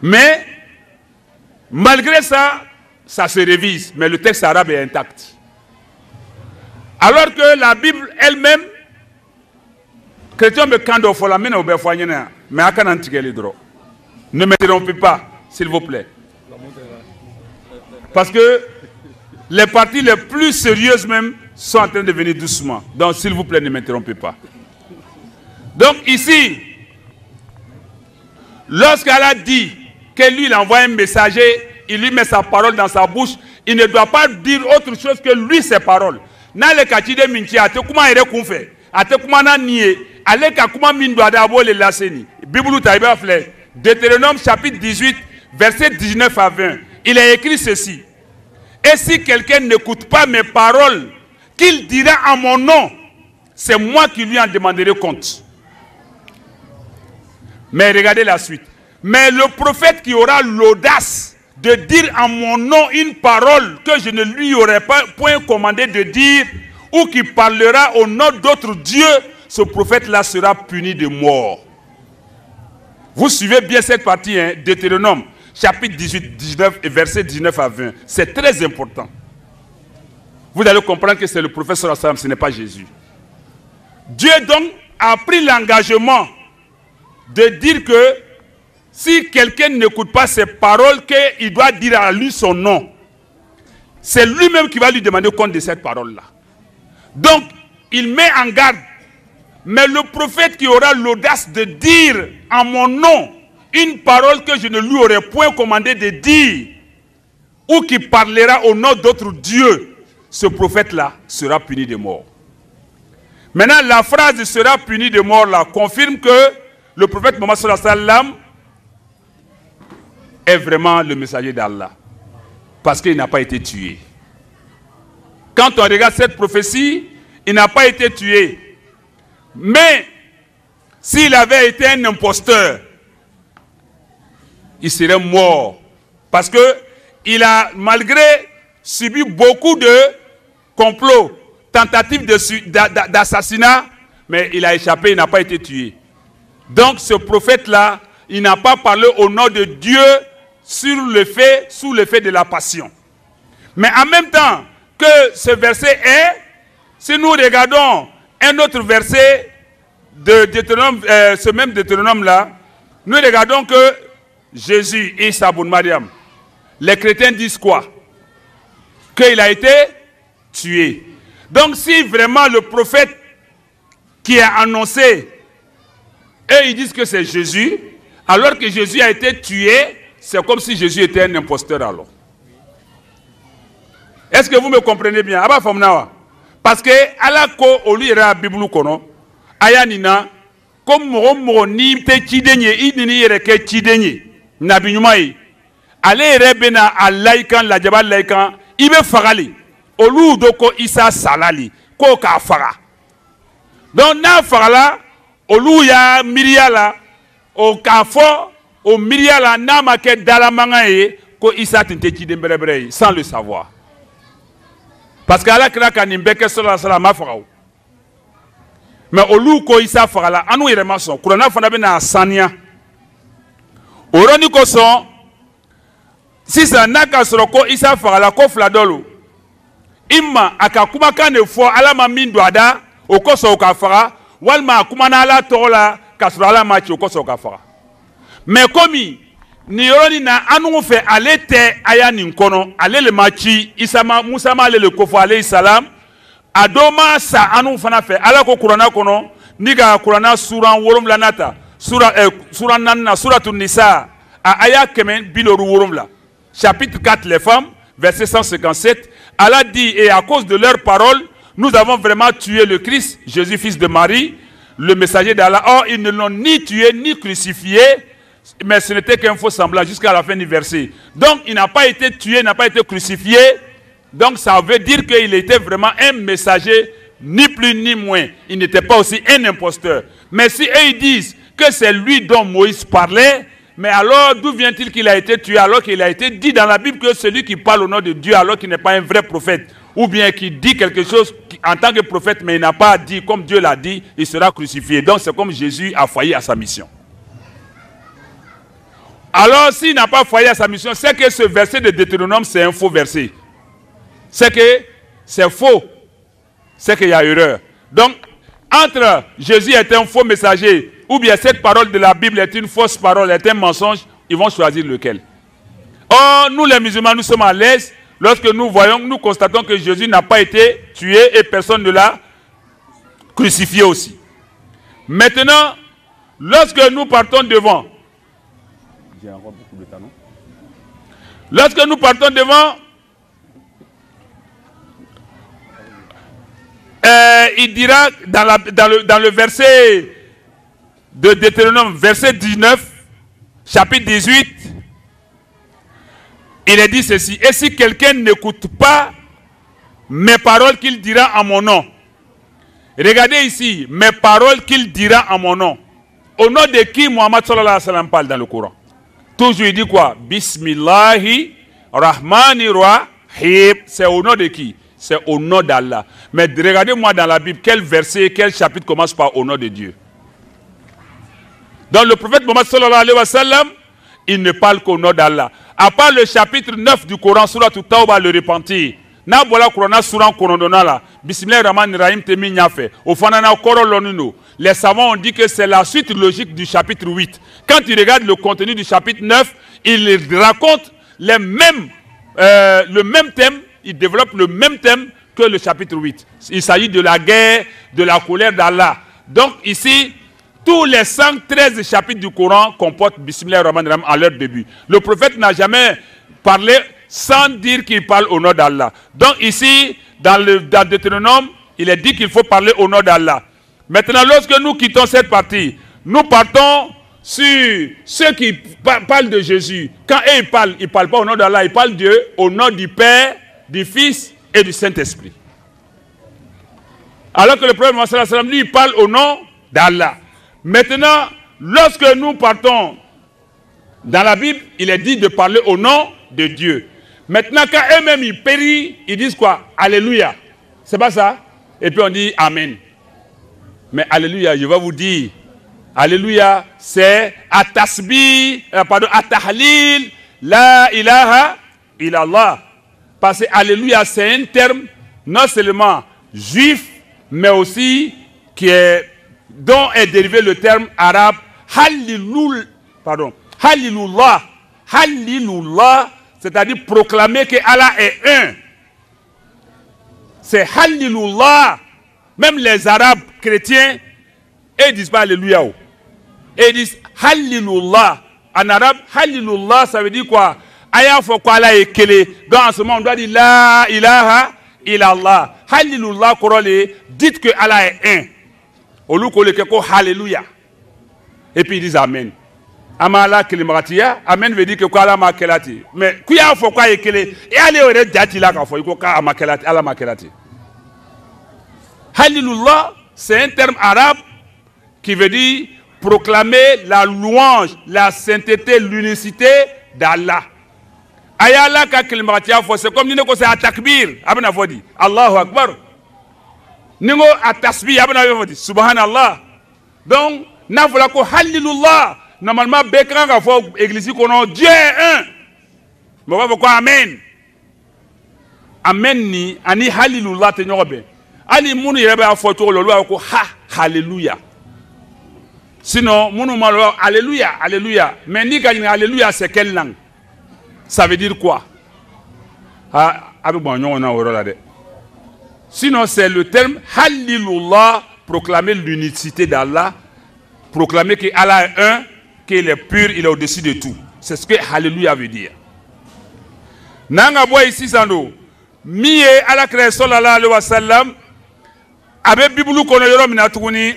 Mais, malgré ça, ça se révise. Mais le texte arabe est intact. Alors que la Bible elle-même, chrétien me kando fola mena obe foanyena, mais akana ntigeli dro. Ne m'interrompez pas, s'il vous plaît. Parce que les parties les plus sérieuses même sont en train de venir doucement. Donc s'il vous plaît, ne m'interrompez pas. Donc ici, lorsqu'Allah dit que lui il envoie un messager, il lui met sa parole dans sa bouche, il ne doit pas dire autre chose que lui ses paroles. Na le kachide minchi ate kuma ere kunfe ate kuma na nie ale ka kuma min do adabo le laseni Bible taiba fle Deutéronome chapitre 18 verset 19 à 20 il est écrit ceci: et si quelqu'un n'écoute pas mes paroles qu'il dira en mon nom, c'est moi qui lui en demanderai compte. Mais regardez la suite: mais le prophète qui aura l'audace de dire en mon nom une parole que je ne lui aurais pas point commandé de dire, ou qui parlera au nom d'autres dieux, ce prophète-là sera puni de mort. Vous suivez bien cette partie, hein, Deutéronome, chapitre 18, 19 et verset 19 à 20. C'est très important. Vous allez comprendre que c'est le prophète sallallahu alayhi wa sallam, ce n'est pas Jésus. Dieu donc a pris l'engagement de dire que si quelqu'un n'écoute pas ces paroles, qu'il doit dire à lui son nom. C'est lui-même qui va lui demander compte de cette parole-là. Donc, il met en garde. Mais le prophète qui aura l'audace de dire en mon nom une parole que je ne lui aurais point commandé de dire, ou qui parlera au nom d'autres dieux, ce prophète-là sera puni de mort. Maintenant, la phrase sera puni de mort là confirme que le prophète Mohammed sallallahu alayhi wa sallam est vraiment le messager d'Allah, parce qu'il n'a pas été tué. Quand on regarde cette prophétie, il n'a pas été tué. Mais s'il avait été un imposteur, il serait mort, parce que il a malgré subi beaucoup de complots, tentatives d'assassinat, mais il a échappé, il n'a pas été tué. Donc ce prophète-là, il n'a pas parlé au nom de Dieu sous l'effet de la passion. Mais en même temps que ce verset est, si nous regardons un autre verset de Deutéronome, ce même Deutéronome-là, nous regardons que Jésus, Isa Boun Mariam, les chrétiens disent quoi? Qu'il a été tué. Donc si vraiment le prophète qui a annoncé, eux ils disent que c'est Jésus, alors que Jésus a été tué, c'est comme si Jésus était un imposteur alors. Est-ce que vous me comprenez bien? Parce que ala ko oli ra Bible kono aya nina comme mo ni te chidenye idini yere ke chidenye nabi nyumai ale rebena alaikan la jabal laikan ibe fagali olu doko Isa salali ko ka faga. Donc na fagala olu ya miriala o kafo o miriala na make dalamanga e ko Isa tinte chidemberebre sans le savoir. Parce qu'Allah kira kanimbeke sallallahu alayhi wa sallam afagaw. Mais olu ko Isa fagala anu yirema son kurana fana bena sania. Oroni ko son sisa naka soro ko Isa fagala ko fladolo. Imma akakuma kane fo alama mindo ada okoso okafaga walma akumana ala tola kasro ala machi okoso okafaga. Mais komi ni yoroni na anu fe alete aya ninkono alele machi Isa Musa ma alele kofo alayhi salam adoma sa anu fana fe ala ko Qur'ana kono ni ka Qur'ana sura wolomla nata sura nanna suratul nisa a aya kemen biloru wolomla chapitre 4 les femmes verset 157 Allah dit et à cause de leurs paroles nous avons vraiment tué le Christ Jésus fils de Marie le messager d'Allah. Or ils ne l'ont ni tué ni crucifié, mais ce n'était qu'un faux semblant jusqu'à la fin du verset. Donc il n'a pas été tué, n'a pas été crucifié. Donc ça veut dire qu'il était vraiment un messager, ni plus ni moins. Il n'était pas aussi un imposteur. Mais si eux ils disent que c'est lui dont Moïse parlait, mais alors d'où vient-il qu'il a été tué alors qu'il a été dit dans la Bible que celui qui parle au nom de Dieu alors qu'il n'est pas un vrai prophète, ou bien qui dit quelque chose en tant que prophète mais il n'a pas dit comme Dieu l'a dit, il sera crucifié. Donc c'est comme Jésus a failli à sa mission. Alors s'il n'a pas failli à sa mission, c'est que ce verset de Deutéronome c'est un faux verset. C'est que c'est faux. C'est qu'il y a erreur. Donc entre Jésus est un faux messager ou bien cette parole de la Bible est une fausse parole, est un mensonge, ils vont choisir lequel. Or nous les musulmans nous sommes à l'aise lorsque nous voyons, nous constatons que Jésus n'a pas été tué et personne ne l'a crucifié aussi. Maintenant, lorsque nous partons devant, lorsque nous partons devant, il dira dans le verset de Deutéronome, verset 19, chapitre 18, il est dit ceci, et si quelqu'un n'écoute pas mes paroles qu'il dira en mon nom, regardez ici, mes paroles qu'il dira en mon nom, au nom de qui Muhammad sallallahu alayhi wa sallam parle dans le Coran. Toujours il dit quoi? Bismillahi Rahmani Rahim. C'est au nom de qui? C'est au nom d'Allah. Mais regardez-moi dans la Bible, quel verset, quel chapitre commence par au nom de Dieu. Donc le prophète Muhammad sallallahu alayhi wa sallam, il ne parle qu'au nom d'Allah. À part le chapitre 9 du Coran, Surah Tawbah, le repentir. Na bola Coran Surah Korondona là. Bismillah Rahman Rahim temi nyafe. Au fanana koro lonuno. Les savants ont dit que c'est la suite logique du chapitre 8. Quand tu regardes le contenu du chapitre 9, il raconte le même thème, il développe le même thème que le chapitre 8. Il s'agit de la guerre, de la colère d'Allah. Donc ici, tous les 113 chapitres du Coran comportent Bismillah Rahman Rahim à leur début. Le prophète n'a jamais parlé sans dire qu'il parle au nom d'Allah. Donc ici, dans Deutéronome, il est dit qu'il faut parler au nom d'Allah. Maintenant, lorsque nous quittons cette partie, nous partons sur ceux qui parlent de Jésus. Quand eux ils parlent pas au nom d'Allah, ils parlent Dieu au nom du Père, du Fils et du Saint-Esprit. Alors que le prophète Mohammed sallallahu alayhi wa sallam, lui, il parle au nom d'Allah. Maintenant, lorsque nous partons dans la Bible, il est dit de parler au nom de Dieu. Maintenant, quand eux-mêmes ils périssent, ils disent quoi? Alléluia. C'est pas ça? Et puis on dit Amen. Mais Alléluia, je vais vous dire, Alléluia, c'est At-Tasbih, At-Tahlil, La ilaha illallah. Parce que Alléluia, c'est un terme non seulement juif, mais aussi dont est dérivé le terme arabe Halilullah. Halilullah, c'est-à-dire proclamer que Allah est un. C'est Halilullah. Même les Arabes chrétiens, ils disent pas Alléluia. Ils disent Halilullah. En arabe, Halilullah, ça veut dire quoi? Aya faut quoi Allah est kélé. Donc en ce moment, on doit dire La ilaha illallah. Halilullah, dites que Allah est un. Au lieu qu'on le keko Alléluia. Et puis ils disent Amen. Amala kilimatia, Amen veut dire que quoi Allah ma kelati. Mais kuya faut quoi ekele. Et aller au djati là quand faut il faut ka makelati, Allah ma kelati. Halilullah, c'est un terme arabe qui veut dire proclamer la louange, la sainteté, l'unicité d'Allah. Ayala ka kilimatia faut c'est comme ni ko c'est atakbir, abana faut dire Allahu Akbar. Ningo atasbih abana faut dire subhanallah. Donc na voilà ko halilullah. Normalement, Bekran a fait l'église qu'on Dieu est un. Mais pourquoi Amen? Amen ni ani Hallelujah te nyobe. Ali munu yebe a fait tout le loi ko ha Hallelujah. Sinon, munu malo Alléluia, Alléluia. Mais ni gagne Alléluia c'est quelle langue? Ça veut dire quoi? Ah, avec bon on a oro là de. Sinon, c'est le terme Halilullah, proclamer l'unicité d'Allah, proclamer que Allah est un, qu'il est pur, il est au-dessus de tout. C'est ce que Alléluia veut dire. Nanga boy ici sando, miye ala kre sallallahu alayhi wa sallam, abe bibulu kono yoro minatuni,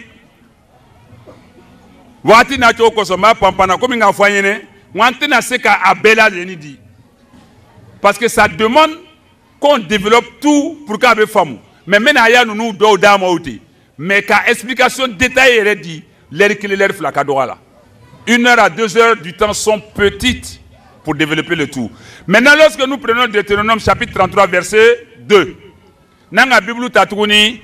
wati na choko soma pampana komi nga fanyene, wante na seka abela leni di. Parce que ça demande qu'on développe tout pour qu'il y ait femme. Mais maintenant, nous do dama outi. Mais qu'à explication détaillée, il dit, l'air qu'il est flacadora. 1 heure à 2 heures du temps sont petites pour développer le tout. Maintenant, lorsque nous prenons Deutéronome chapitre 33, verset 2, Nanga Bible Tatouni,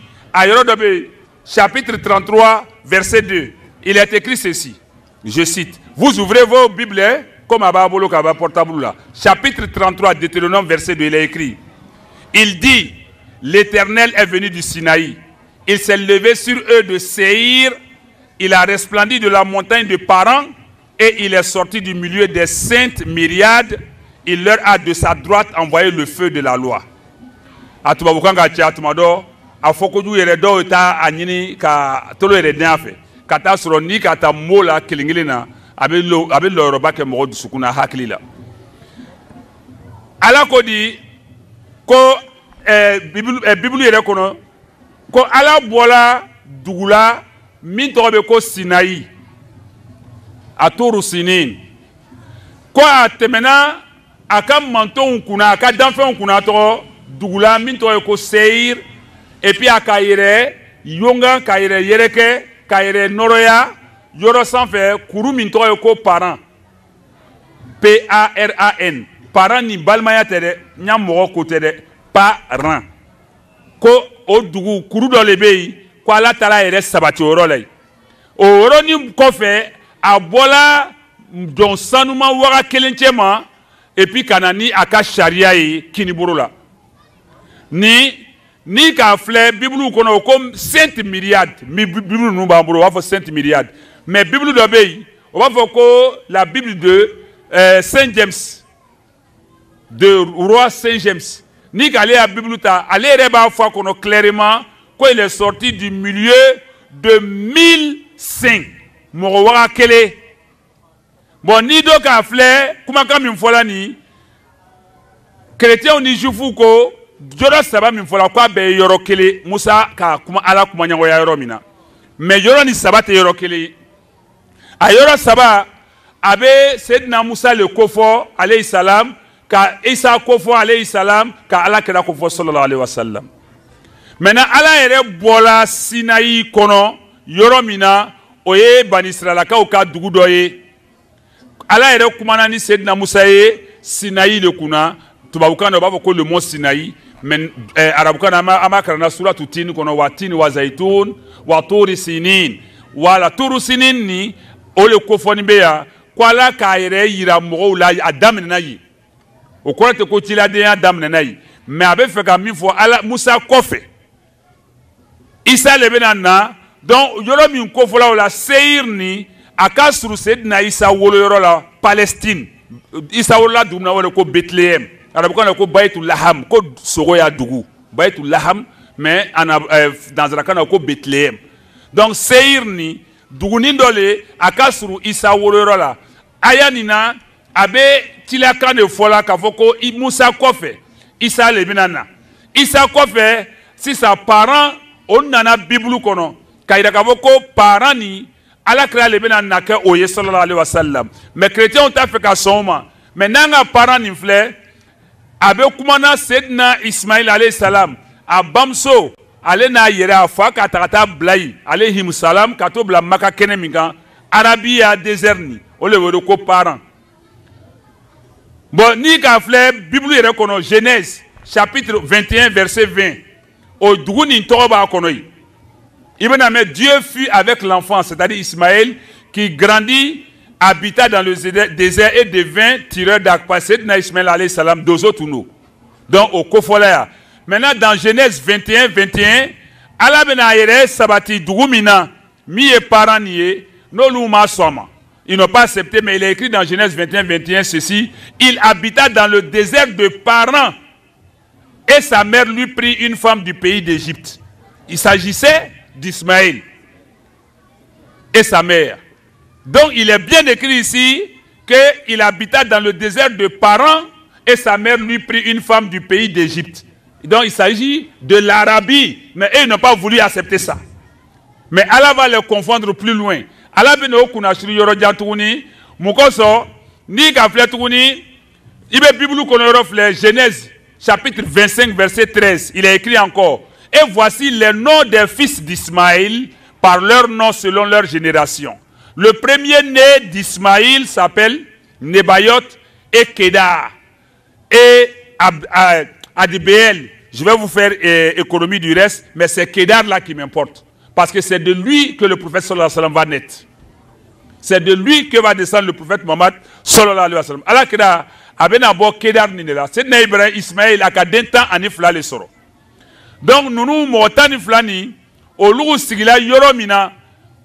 chapitre 33, verset 2, il est écrit ceci. Je cite. Vous ouvrez vos Bibles, comme à Babolo Kaba portable là. Chapitre 33, Deutéronome, verset 2, il est écrit. Il dit, l'Éternel est venu du Sinaï. Il s'est levé sur eux de Séhir. Il a resplendi de la montagne de Paran. Et il est sorti du milieu des saintes myriades. Il leur a de sa droite envoyé le feu de la loi. Atubabukanga Tchatumado, Afokodu Yeredo eta Anini ka Tolo Yeredafe. Kata Sroni, Kata Mola, Kilingilina, Abel Loroba Kemoro Sukuna Haklila. Allah Kodi, ko Bible yere kono ko ala bola dugula min tobe ko Sinaï aturu sinin ko atemena aka manton kuna aka danfon kuna to dugula min tobe ko Seir et puis aka yere yonga ka yere yereke ka yere noroya yoro sans faire kuru min tobe ko Paran P-A-R-A-N Paran ni balmaya tere nyam mo ko tere Paran ko odugu kuru do lebe ko ala tala ere sabati orolay oro ni kofe abola don sanuma wara kelenchema et puis kanani aka sharia yi kiniborola ni ka fle bible kono comme sainte myriade bible nu ba mboro wa fo sainte myriade mais bible do be on va fo ko la bible de Saint James de roi Saint James. Ni qu'aller à Bibluta, aller reba fois qu'on a clairement qu'il est sorti du milieu de 1005. Morowa kele. Bon, ni donc à fleur, comment quand il faut la ni chrétien ni jufu ko, jora saba mi fola kwa be yoro kele Musa ka kuma ala kuma nyango ya yoro mina. Mais yoro ni saba te yoro kele. A yoro saba abe Sayyidina Musa le kofo alayhi salam. Ka Isa kofo alayhi salam ka ala kira kofo sallallahu alayhi wa sallam. Maintenant ala ere bola Sinaï kono yoromina oye Bani Israël ka oka dugu doye. Ala ere kumana ni Sayyidina Musa ye Sinaï le kuna tubabukana babo ko le mont Sinaï men arabukana ama karana suratu tin kono watini wa zaitun wa turi sinin wala turu sinin ni ole kofo ni beya kwala ka ere yira mo la adam na yi. Au cours de côté de dame nenaï, mais avec fait comme il faut ala Moussa Kofe. Isa le benana donc yoro mi kofo la la Seir ni aka suru Sayyidina Isa wolo yoro la Palestine. Isa wolo la dumna wolo ko Bethlehem. Arabu kana ko Baitul Laham ko sogoya dugu. Baitul Laham mais dans la kana ko Bethlehem. Donc Seir ni dugu ni ndole aka suru Isa wolo yoro la. Ayanina abe tilaka ne fola kafoko Moussa Kofe Isa le binana Isa Kofe si sa parent on nana bible kono kaira kafoko parent ni ala kra le binana ke oye sallallahu alayhi wa sallam mais chrétien on t'a fait ka soma mais nanga parent ni fle abe kumana Sayyidina Ismaïl alayhi salam abamso ale na yera fa ka takata blai alayhi salam ka to bla maka kene minga arabia désert ni o le woro ko parent. Bon, ni ka fleur Bible yere kono Genèse chapitre 21 verset 20. Au Duguni Toba konoy. Ibn Ahmed, Dieu fut avec l'enfant, c'est-à-dire Ismaël, qui grandit, habita dans le désert et devint tireur d'Akpa. C'est Ismaël alayhi salam dozo tuno. Donc au Kofolaya. Maintenant dans Genèse 21 21, ala bena yere sabati Dugumina mi e paraniye no luma soma. Ils n'ont pas accepté, mais il est écrit dans Genèse 21, 21, ceci. Il habita dans le désert de Paran. et sa mère lui prit une femme du pays d'Égypte. Il s'agissait d'Ismaël et sa mère. Donc il est bien écrit ici qu'il habita dans le désert de Paran et sa mère lui prit une femme du pays d'Égypte. Donc il s'agit de l'Arabie, mais eux n'ont pas voulu accepter ça. Mais Allah va les confondre plus loin. Allah va nous connaître yoroja tuni, mukoso ni gafle tuni, ibe Bible konorofle Genèse chapitre 25 verset 13. Il est écrit encore. Et voici les noms des fils d'Ismaël par leur nom selon leur génération. Le premier né d'Ismaël s'appelle Nebayot et Kedar. Et Adibéel, je vais vous faire économie du reste, mais c'est Kedar là qui m'importe. Parce que c'est de lui que le prophète sallallahu alayhi wa sallam va naître. C'est de lui que va descendre le prophète Mohammed sallallahu alayhi wa sallam. Alors Kedar, Abenabo Kedar Ninela, c'est Ibrahim Ismaël a kadenta anifla le soro. Donc nous motani flani, au loup sigila yoromina,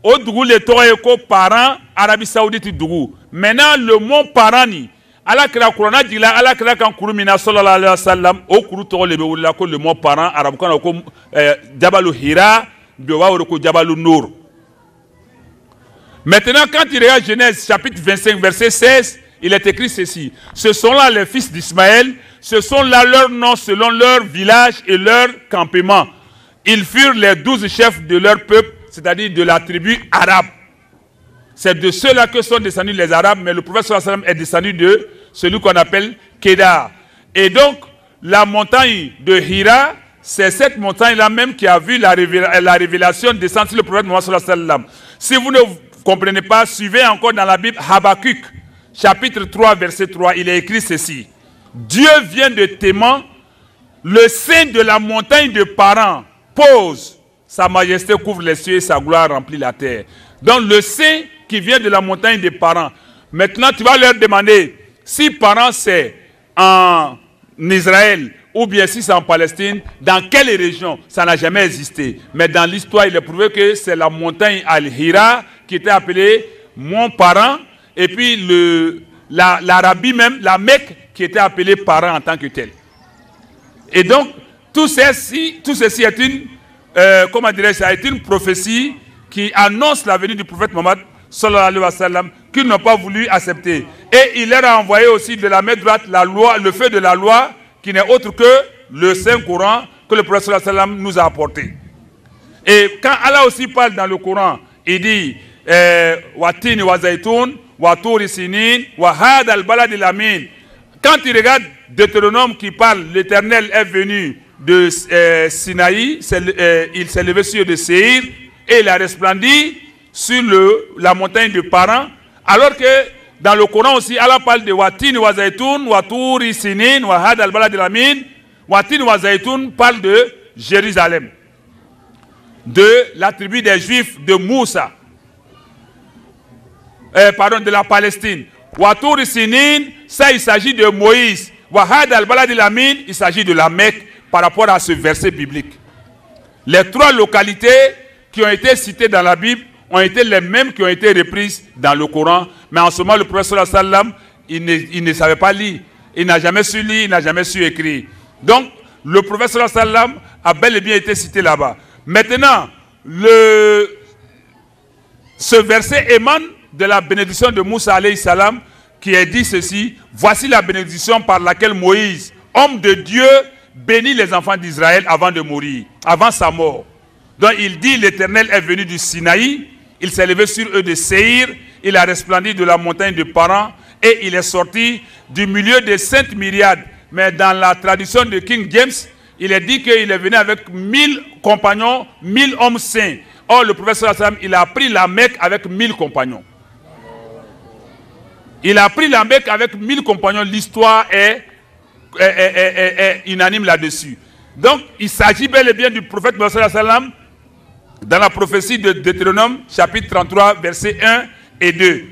au dougou les toyeko parents Arabie Saoudite dougou. Maintenant le mot parani, ala kira Qur'ana dila ala kira kan kurumina sallallahu alayhi wa sallam, au kuru to le beoula ko le mot parent arabe kan ko Jabalu Hira, biwa ko Jabalu Nour. Maintenant quand il regarde Genèse chapitre 25 verset 16, il est écrit ceci. Ce sont là les fils d'Ismaël, ce sont là leurs noms selon leur village et leur campement. Ils furent les 12 chefs de leur peuple, c'est-à-dire de la tribu arabe. C'est de ceux-là que sont descendus les Arabes, mais le prophète sallallahu alayhi wa sallam est descendu de celui qu'on appelle Kedar. Et donc, la montagne de Hira, c'est cette montagne-là même qui a vu la révélation descendre sur le prophète Mohammed sallallahu alayhi wa sallam. Si vous ne comprenez pas, suivez encore dans la Bible Habakkuk, chapitre 3, verset 3, il est écrit ceci. Dieu vient de Théman, le sein de la montagne de Paran pose, sa majesté couvre les cieux et sa gloire remplit la terre. Donc le sein qui vient de la montagne de Paran. Maintenant tu vas leur demander, si Paran c'est en Israël ou bien si c'est en Palestine, dans quelle région? Ça n'a jamais existé. Mais dans l'histoire, il est prouvé que c'est la montagne Al-Hira qui était appelée Mont Paran, et puis l'Arabie même, la Mecque, qui était appelée Paran en tant que tel. Et donc, tout ceci est une, comment dirais-je, est une prophétie qui annonce la venue du prophète Mohammed sallallahu alayhi wa sallam, qu'ils n'ont pas voulu accepter. Et il leur a envoyé aussi de la main droite la loi, le feu de la loi, qui n'est autre que le Saint-Coran que le prophète sallallahu alayhi wa sallam nous a apporté. Et quand Allah aussi parle dans le Coran, il dit Watini wa zaitoun, wa touri sinin, wa had al-balad al-amin. Quand il regarde Deutéronome qui parle, l'Éternel est venu de Sinaï, il s'est levé sur de Séhir et il a resplendi sur la montagne de Paran, alors que dans le Coran aussi, Allah parle de Watini wa zaitoun, wa touri sinin, wa had al-balad al-amin. Watini wa zaitoun parle de Jérusalem, de la tribu des Juifs de Moussa, de la Palestine. Watour Sinin, ça il s'agit de Moïse. Wahad al-Balad al-Amin, il s'agit de la Mecque par rapport à ce verset biblique. Les trois localités qui ont été citées dans la Bible ont été les mêmes qui ont été reprises dans le Coran. Mais en ce moment, le prophète sallallahu alayhi wa sallam, il ne savait pas lire. Il n'a jamais su lire, il n'a jamais su écrire. Donc, le prophète sallallahu alayhi wa sallam a bel et bien été cité là-bas. Maintenant, ce verset émane de la bénédiction de Moussa alayhi salam, qui est dit ceci: voici la bénédiction par laquelle Moïse, homme de Dieu, bénit les enfants d'Israël avant de mourir, avant sa mort. Donc il dit, l'Éternel est venu du Sinaï, il s'est levé sur eux de Séhir, il a resplendi de la montagne de Paran, et il est sorti du milieu des saintes myriades. Mais dans la tradition de King James, il est dit qu'il est venu avec 1000 compagnons, 1000 hommes saints. Or, le prophète sallallahu alayhi wa sallam, il a pris la Mecque avec 1000 compagnons. Il a pris la Mecque avec 1000 compagnons. L'histoire est unanime là-dessus. Donc, il s'agit bel et bien du prophète sallallahu alayhi wa sallam dans la prophétie de Deutéronome, chapitre 33, versets 1 et 2.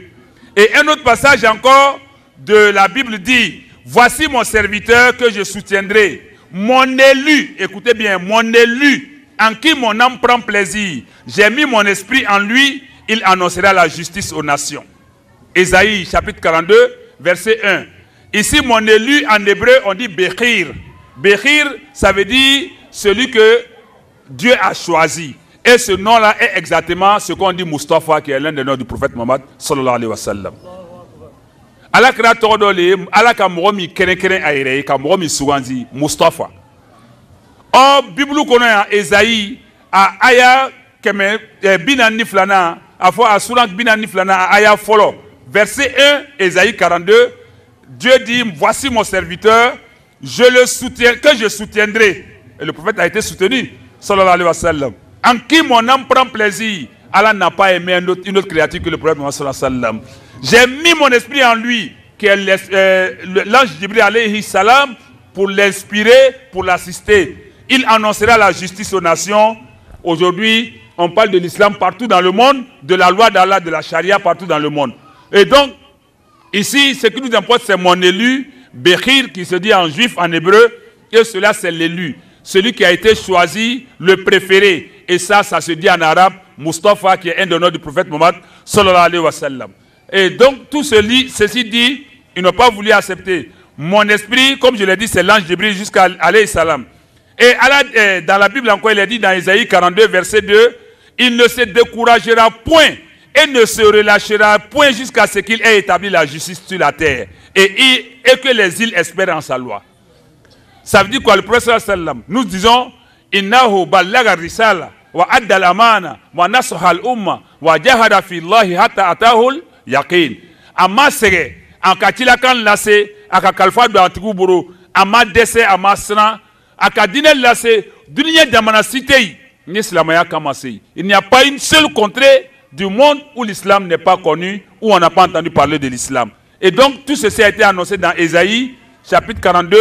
Et un autre passage encore de la Bible dit: voici mon serviteur que je soutiendrai, mon élu, écoutez bien, mon élu, en qui mon âme prend plaisir. J'ai mis mon esprit en lui, il annoncera la justice aux nations. Ésaïe chapitre 42, verset 1. Ici, mon élu, en hébreu, on dit Bechir. Békhir, ça veut dire celui que Dieu a choisi. Et ce nom-là est exactement ce qu'on dit Mustafa, qui est l'un des noms du prophète Mohammed sallallahu alayhi wa sallam. Allah kira tordole, Allah ka mogomi keren ayre, ka mogomi suganzi Mustafa. O Bible kono ya Esaïe a aya keme binani flana, a fo a suran binani flana a aya follow. Verset 1, Esaïe 42, Dieu dit, voici mon serviteur, je le soutiens, que je soutiendrai. Et le prophète a été soutenu, sallallahu alayhi wa sallam. En qui mon âme prend plaisir. Allah n'a pas aimé une autre créature que le prophète Mohammed sallallahu alayhi wa sallam. J'ai mis mon esprit en lui, qui est l'ange Jibril alayhi salam, pour l'inspirer, pour l'assister. Il annoncera la justice aux nations. Aujourd'hui, on parle de l'islam partout dans le monde, de la loi d'Allah, de la charia partout dans le monde. Et donc, ici, ce qui nous importe, c'est mon élu, Békhir, qui se dit en juif, en hébreu, et cela, c'est l'élu. Celui qui a été choisi, le préféré. Et ça se dit en arabe, Mustafa, qui est un des noms du prophète Mohammed, sallallahu alayhi wa sallam. Et donc, tout ceci dit, ils n'ont pas voulu accepter. Mon esprit, comme je l'ai dit, c'est l'ange Jibril jusqu'à alayhi salam. Et Allah, dans la Bible encore, il est dit dans Isaïe 42, verset 2, il ne se découragera point et ne se relâchera point jusqu'à ce qu'il ait établi la justice sur la terre et que les îles espèrent en sa loi. Ça veut dire quoi? Le prophète sallam, nous disons innahu ballaga risala wa adda al-amana wa nasaha al-umma wa jahada fi Allah hatta atahul yaqin. Ama sege en katila kan lase aka kalfa do antiguburu ama dese ama sran aka dine lase dunya jamana cité ni islamaya kamase. Il n'y a pas une seule contrée du monde où l'islam n'est pas connu, où on n'a pas entendu parler de l'islam. Et donc tout ceci a été annoncé dans Ésaïe chapitre 42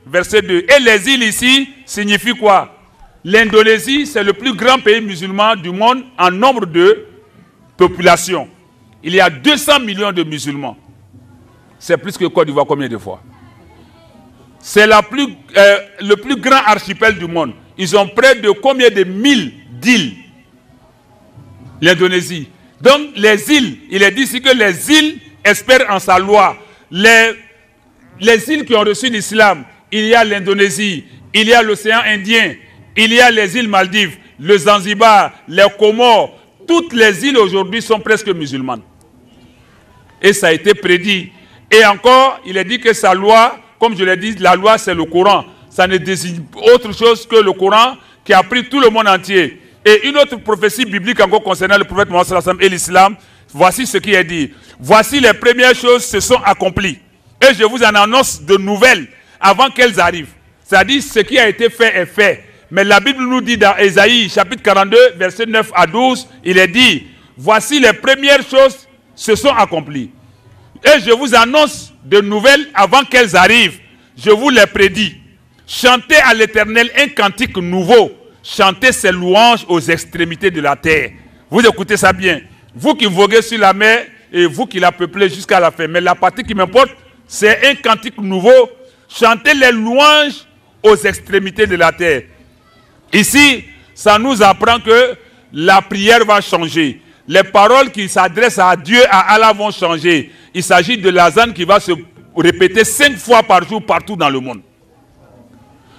verset 2. Et les îles ici signifient quoi? L'Indonésie, c'est le plus grand pays musulman du monde en nombre de population. Il y a 200 millions de musulmans. C'est plus que Côte d'Ivoire combien de fois? C'est le plus grand archipel du monde. Ils ont près de combien de 1000 d'îles? L'Indonésie. Donc les îles, il est dit ici que les îles espèrent en sa loi. Les îles qui ont reçu l'islam, il y a l'Indonésie, il y a l'océan Indien, il y a les îles Maldives, le Zanzibar, les Comores. Toutes les îles aujourd'hui sont presque musulmanes. Et ça a été prédit. Et encore, il est dit que sa loi, comme je l'ai dit, la loi c'est le Coran. Ça ne désigne autre chose que le Coran qui a pris tout le monde entier. Et une autre prophétie biblique encore concernant le prophète Mohammed sallallahu alayhi wa sallam et l'islam, voici ce qui est dit. Voici les premières choses se sont accomplies. Et je vous en annonce de nouvelles avant qu'elles arrivent. C'est-à-dire ce qui a été fait est fait. Mais la Bible nous dit dans Ésaïe chapitre 42 verset 9 à 12, il est dit, voici les premières choses se sont accomplies. Et je vous annonce de nouvelles avant qu'elles arrivent. Je vous les prédis. Chantez à l'Éternel un cantique nouveau. Chantez ses louanges aux extrémités de la terre. Vous écoutez ça bien. Vous qui voguez sur la mer et vous qui la peuplez jusqu'à la fin. Mais la partie qui m'importe, c'est un cantique nouveau. Chantez les louanges aux extrémités de la terre. Ici, ça nous apprend que la prière va changer. Les paroles qui s'adressent à Dieu, à Allah vont changer. Il s'agit de l'azan qui va se répéter 5 fois par jour partout dans le monde.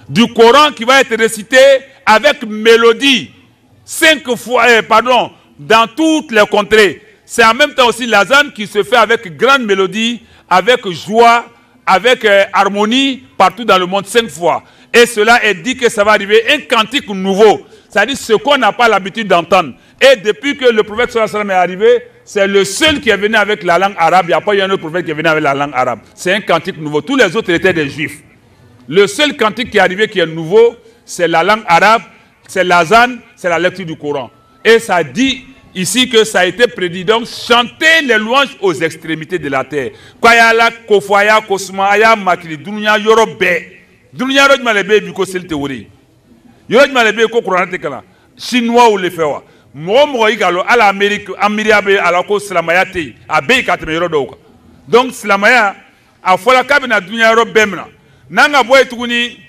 Du Coran qui va être récité avec mélodie 5 fois, dans toutes les contrées. C'est en même temps aussi l'azan qui se fait avec grande mélodie, avec joie, avec harmonie partout dans le monde 5 fois. Et cela est dit que ça va arriver un cantique nouveau. C'est-à-dire ce qu'on n'a pas l'habitude d'entendre. Et depuis que le prophète sallallahu alayhi wa sallam est arrivé, c'est le seul qui est venu avec la langue arabe. Il n'y a pas eu un autre prophète qui est venu avec la langue arabe. C'est un cantique nouveau. Tous les autres étaient des juifs. Le seul cantique qui est arrivé qui est nouveau, c'est la langue arabe, c'est l'azan, c'est la lecture du Coran. Et ça dit ici que ça a été prédit. Donc, chantez les louanges aux extrémités de la terre. Kwayala, Kofoya, Kosmaya, Makili, Dunya, Yorobe. Dunya, Rodmalebe, Biko, c'est le théorie. Yorobe, Kokorante, Chinois ou les Féwa. Moi, Igalo, à l'Amérique, Amiriabe, à la cause Slamayate, à Beikatme Yorodoka. Donc, Slamaya, à Folakabina, Dunya, Yorobemna. Nanga boy Tuguni,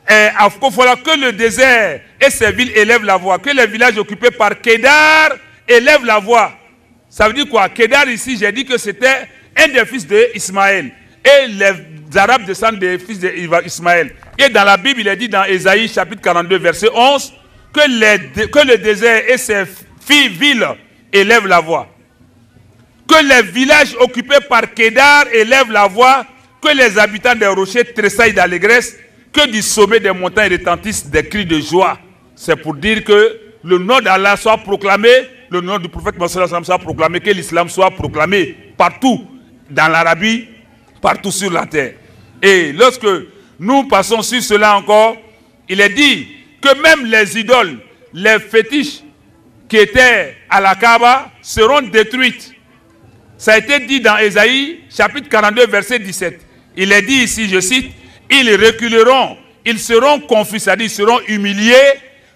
que le désert et ses villes élèvent la voix, que les villages occupés par Kedar élèvent la voix. Ça veut dire quoi? Kedar ici, j'ai dit que c'était un des fils d'Ismaël. Et les Arabes descendent des fils d'Ismaël. Et dans la Bible, il est dit dans Ésaïe chapitre 42, verset 11, que le désert et ses villes élèvent la voix. Que les villages occupés par Kédar élèvent la voix, que les habitants des rochers tressaillent d'allégresse, que du sommet des montagnes retentissent des cris de joie. C'est pour dire que le nom d'Allah soit proclamé, le nom du prophète Mohammed soit proclamé, que l'islam soit proclamé partout dans l'Arabie, partout sur la terre. Et lorsque nous passons sur cela encore, il est dit que même les idoles, les fétiches qui étaient à la Kaaba seront détruites. Ça a été dit dans Ésaïe, chapitre 42, verset 17. Il est dit ici, je cite, « Ils reculeront, ils seront confus, c'est-à-dire ils seront humiliés,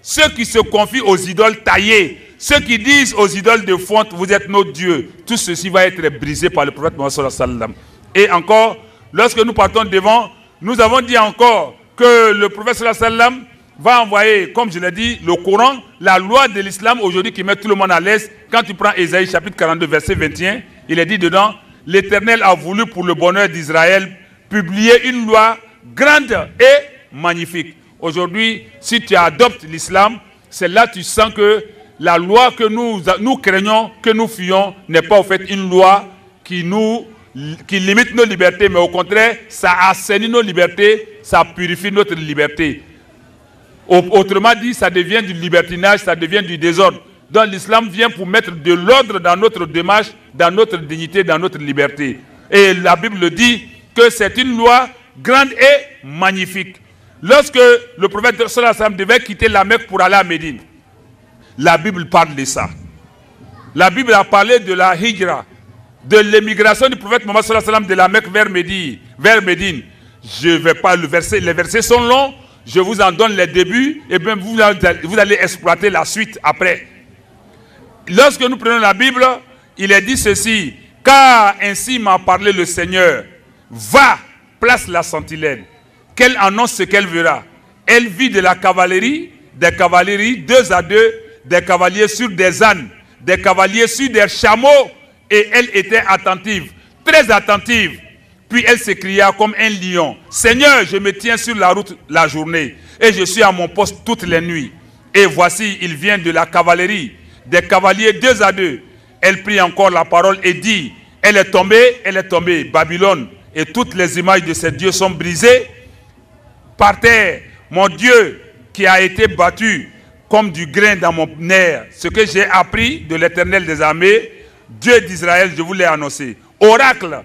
ceux qui se confient aux idoles taillées, ceux qui disent aux idoles de fonte, vous êtes notre Dieu. » Tout ceci va être brisé par le prophète Mohammed sallallahu alayhi wa sallam. Et encore, lorsque nous partons devant, nous avons dit encore que le prophète sallallahu alayhi wa sallam va envoyer, comme je l'ai dit, le Coran, la loi de l'islam aujourd'hui qui met tout le monde à l'aise. Quand tu prends Ésaïe chapitre 42, verset 21, il est dit dedans, l'Éternel a voulu pour le bonheur d'Israël publier une loi grande et magnifique. Aujourd'hui, si tu adoptes l'islam, c'est là que tu sens que la loi que nous craignons, que nous fuyons, n'est pas au fait une loi qui limite nos libertés, mais au contraire, ça assainit nos libertés, ça purifie notre liberté. Autrement dit, ça devient du libertinage, ça devient du désordre. Donc l'islam vient pour mettre de l'ordre dans notre démarche, dans notre dignité, dans notre liberté. Et la Bible dit que c'est une loi grande et magnifique. Lorsque le prophète sallallahu alayhi wa sallam devait quitter la Mecque pour aller à Médine, la Bible parle de ça. La Bible a parlé de la hijra, de l'émigration du prophète Mohammed sallallahu alayhi wa sallam de la Mecque vers Médine. Je ne vais pas les versets sont longs, je vous en donne les débuts et bien vous allez exploiter la suite après. Lorsque nous prenons la Bible, il est dit ceci, car ainsi m'a parlé le Seigneur, va, place la sentinelle, qu'elle annonce ce qu'elle verra. Elle vit de la cavalerie, des cavaleries 2 à 2, des cavaliers sur des ânes, des cavaliers sur des chameaux, et elle était attentive, très attentive. Puis elle s'écria comme un lion, Seigneur, je me tiens sur la route la journée, et je suis à mon poste toutes les nuits. Et voici, il vient de la cavalerie, des cavaliers 2 à 2. Elle prit encore la parole et dit, elle est tombée, Babylone, et toutes les images de ses dieux sont brisées par terre. Mon Dieu qui a été battu comme du grain dans mon nerf, ce que j'ai appris de l'Éternel des armées, Dieu d'Israël, je vous l'ai annoncé. Oracle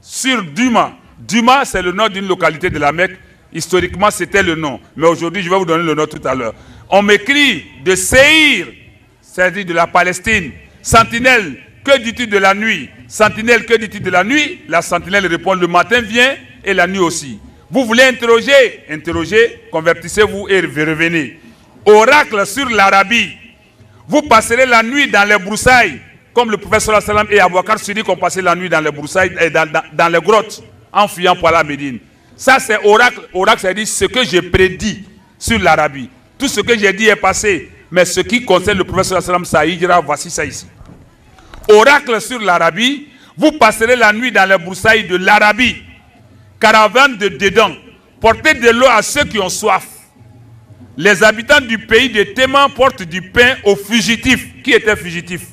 sur Duma. Duma, c'est le nom d'une localité de la Mecque. Historiquement, c'était le nom. Mais aujourd'hui, je vais vous donner le nom tout à l'heure. On m'écrit de Séhir, c'est-à-dire de la Palestine. Sentinelle, que dis-tu de la nuit? Sentinelle, que dis-tu de la nuit? La sentinelle répond, le matin vient et la nuit aussi. Vous voulez interroger? Interrogez, convertissez-vous et revenez. Oracle sur l'Arabie. Vous passerez la nuit dans les broussailles, comme le prophète sallallahu alayhi wa sallam et Abu Bakr Siddiq ont passé la nuit dans les broussailles, et dans les grottes, en fuyant pour la Médine. Ça c'est oracle. Oracle, c'est-à-dire ce que j'ai prédit sur l'Arabie. Tout ce que j'ai dit est passé. Mais ce qui concerne le prophète sallallahu alayhi wa sallam, ça hijra, voici ça ici. Oracle sur l'Arabie, vous passerez la nuit dans les broussailles de l'Arabie. Caravane de Dédan, portez de l'eau à ceux qui ont soif. Les habitants du pays de Théman portent du pain aux fugitifs. Qui étaient fugitifs?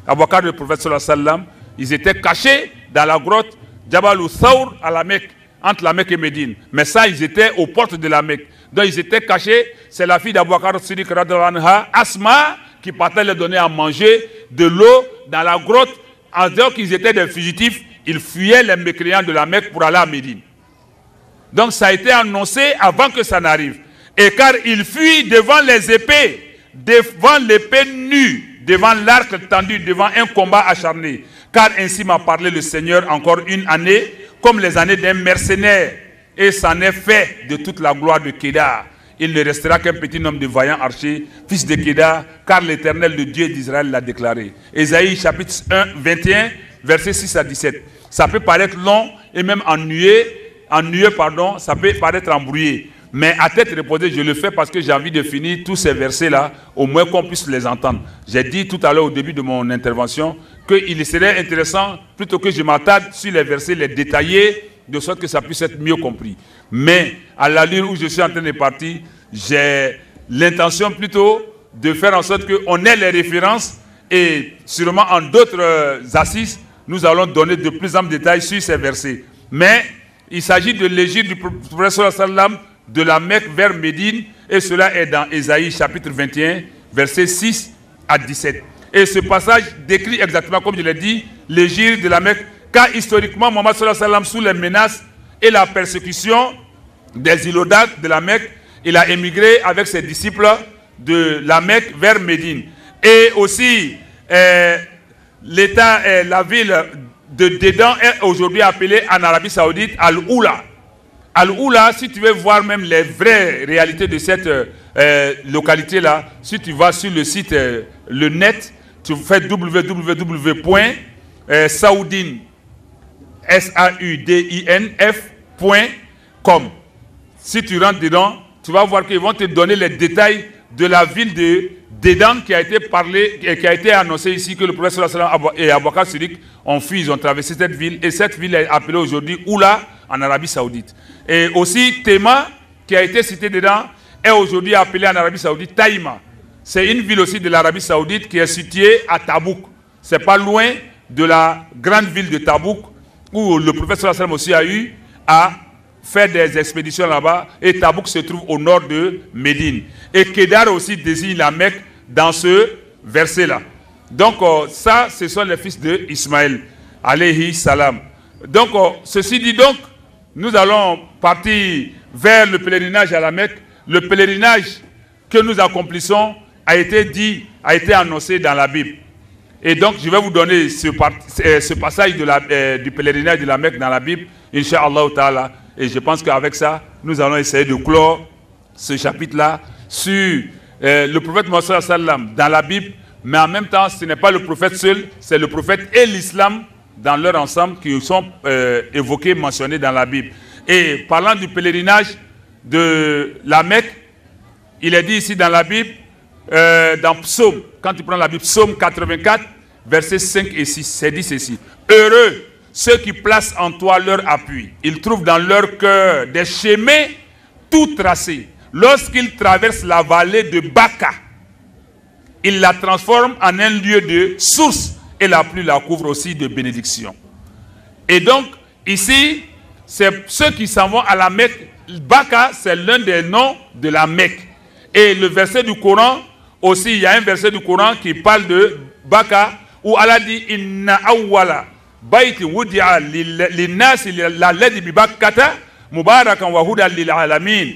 Abu Bakr, le prophète sallallahu alayhi wa sallam, ils étaient cachés dans la grotte Jabal Thawr à la Mecque, entre la Mecque et Médine. Mais ça, ils étaient aux portes de la Mecque. Donc ils étaient cachés. C'est la fille d'Abu Bakr Siddiq radhiyallahu anha, Asma, qui partait leur donner à manger de l'eau dans la grotte. En disant qu'ils étaient des fugitifs, ils fuyaient les mécréants de la Mecque pour aller à Médine. Donc ça a été annoncé avant que ça n'arrive. Et car ils fuient devant les épées, devant l'épée nue, devant l'arc tendu, devant un combat acharné. Car ainsi m'a parlé le Seigneur encore une année, comme les années d'un mercenaire. Et c'en est fait de toute la gloire de Kédar. Il ne restera qu'un petit nombre de vaillants archers, fils de Kédar, car l'Éternel, le Dieu d'Israël, l'a déclaré. Ésaïe chapitre 1, 21, versets 6 à 17. Ça peut paraître long et même ennuyeux, ça peut paraître embrouillé. Mais à tête reposée, je le fais parce que j'ai envie de finir tous ces versets-là, au moins qu'on puisse les entendre. J'ai dit tout à l'heure au début de mon intervention qu'il serait intéressant, plutôt que je m'attarde sur les versets, les détailler de sorte que ça puisse être mieux compris. Mais à l'allure où je suis en train de partir, j'ai l'intention plutôt de faire en sorte qu'on ait les références et sûrement en d'autres assises, nous allons donner de plus en plus de détails sur ces versets. Mais il s'agit de l'égide du prophète sallam de la Mecque vers Médine, et cela est dans Ésaïe chapitre 21, versets 6 à 17. Et ce passage décrit exactement, comme je l'ai dit, l'égide de la Mecque, car historiquement, Mohammed sallam, sous les menaces et la persécution des ilodates de la Mecque, il a émigré avec ses disciples de la Mecque vers Médine. Et aussi, la ville de Dédan est aujourd'hui appelée en Arabie Saoudite Al-Oula. Al-Oula, si tu veux voir même les vraies réalités de cette localité-là, si tu vas sur le site, le net, tu fais www.saudinf.com. Si tu rentres dedans, tu vas voir qu'ils vont te donner les détails de la ville de Dédan qui a été parlé, qui a été annoncé ici que le prophète et Abu Bakr Siddiq ont fui, ils ont traversé cette ville, et cette ville est appelée aujourd'hui Oula en Arabie Saoudite. Et aussi Tema, qui a été cité dedans, est aujourd'hui appelée en Arabie Saoudite Taïma. C'est une ville aussi de l'Arabie Saoudite qui est située à Tabouk. C'est pas loin de la grande ville de Tabouk où le prophète aussi a eu à faire des expéditions là-bas, et Tabouk se trouve au nord de Médine. Et Kedar aussi désigne la Mecque dans ce verset-là. Donc ça, ce sont les fils de Ismaël, alayhi salam. Donc ceci dit donc, nous allons partir vers le pèlerinage à la Mecque. Le pèlerinage que nous accomplissons a été dit, a été annoncé dans la Bible. Et donc je vais vous donner ce passage du pèlerinage de la Mecque dans la Bible, Inch'Allah ta'ala. Et je pense qu'avec ça, nous allons essayer de clore ce chapitre-là sur le prophète Mohammed sallam dans la Bible, mais en même temps, ce n'est pas le prophète seul, c'est le prophète et l'islam dans leur ensemble qui sont évoqués, mentionnés dans la Bible. Et parlant du pèlerinage de la Mecque, il est dit ici dans la Bible, dans Psaume, quand tu prends la Bible, Psaume 84, versets 5 et 6, c'est dit ceci: heureux ceux qui placent en toi leur appui. Ils trouvent dans leur cœur des chemins tout tracés. Lorsqu'ils traversent la vallée de Baka, ils la transforment en un lieu de source, et la pluie la couvre aussi de bénédiction. Et donc, ici, c'est ceux qui s'en vont à la Mecque. Baka, c'est l'un des noms de la Mecque. Et le verset du Coran, aussi, il y a un verset du Coran qui parle de Baka, où Allah dit « Inna awwala bayti wudi'a linnasi lalladhi bi Bakkata mubarakan wa hudan lil alamin